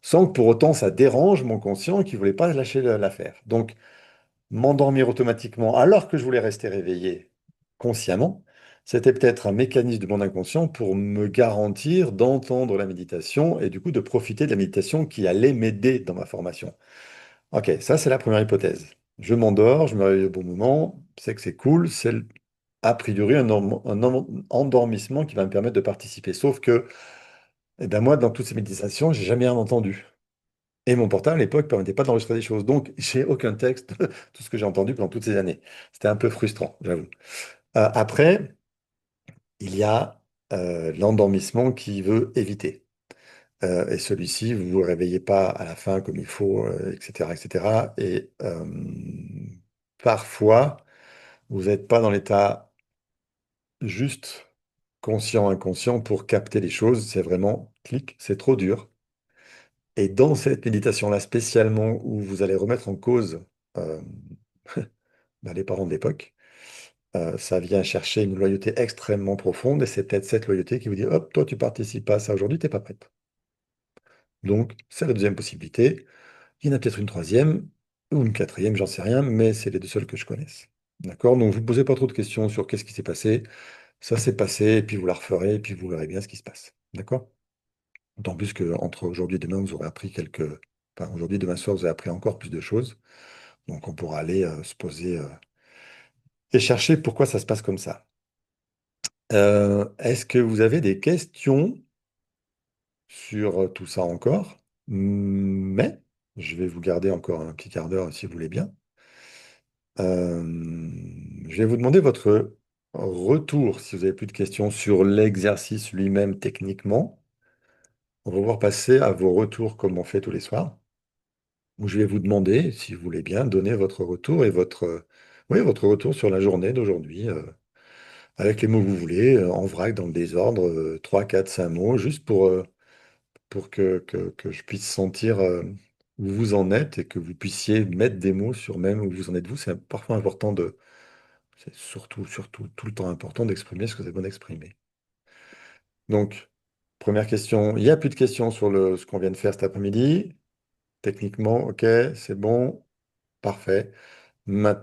sans que pour autant ça dérange mon conscient qui ne voulait pas lâcher l'affaire. Donc, m'endormir automatiquement alors que je voulais rester réveillé consciemment, c'était peut-être un mécanisme de mon inconscient pour me garantir d'entendre la méditation et du coup de profiter de la méditation qui allait m'aider dans ma formation. Ok, ça c'est la première hypothèse. Je m'endors, je me réveille au bon moment, c'est que c'est cool, c'est a priori un endormissement qui va me permettre de participer. Sauf que, eh ben moi, dans toutes ces méditations, j'ai jamais rien entendu. Et mon portable, à l'époque, ne permettait pas d'enregistrer des choses. Donc, j'ai aucun texte de tout ce que j'ai entendu pendant toutes ces années. C'était un peu frustrant, j'avoue. Après, il y a l'endormissement qui veut éviter. Et celui-ci, vous ne vous réveillez pas à la fin comme il faut, etc., etc. Et parfois, vous n'êtes pas dans l'état juste conscient, inconscient pour capter les choses. C'est vraiment clic, c'est trop dur. Et dans cette méditation-là, spécialement où vous allez remettre en cause euh, les parents de l'époque, ça vient chercher une loyauté extrêmement profonde. Et c'est peut-être cette loyauté qui vous dit, hop, toi, tu participes pas à ça aujourd'hui, t'es pas prête. Donc, c'est la deuxième possibilité. Il y en a peut-être une troisième ou une quatrième, j'en sais rien, mais c'est les deux seules que je connaisse. D'accord? Donc, vous ne posez pas trop de questions sur qu'est-ce qui s'est passé. Ça s'est passé, et puis vous la referez, et puis vous verrez bien ce qui se passe. D'accord? D'autant plus qu'entre aujourd'hui et demain, vous aurez appris quelques. Enfin, aujourd'hui, demain soir, vous avez appris encore plus de choses. Donc, on pourra aller se poser et chercher pourquoi ça se passe comme ça. Est-ce que vous avez des questions sur tout ça encore? Mais je vais vous garder encore un petit quart d'heure si vous voulez bien. Je vais vous demander votre retour, si vous n'avez plus de questions, sur l'exercice lui-même techniquement. On va pouvoir passer à vos retours comme on fait tous les soirs, où je vais vous demander, si vous voulez bien, donner votre retour et oui, votre retour sur la journée d'aujourd'hui, avec les mots que vous voulez, en vrac, dans le désordre, 3, 4, 5 mots, juste pour que je puisse sentir où vous en êtes et que vous puissiez mettre des mots sur même où vous en êtes vous. C'est parfois important c'est surtout tout le temps important d'exprimer ce que vous avez besoin d'exprimer. Donc, première question, il n'y a plus de questions sur ce qu'on vient de faire cet après-midi. Techniquement, ok, c'est bon, parfait. Maintenant,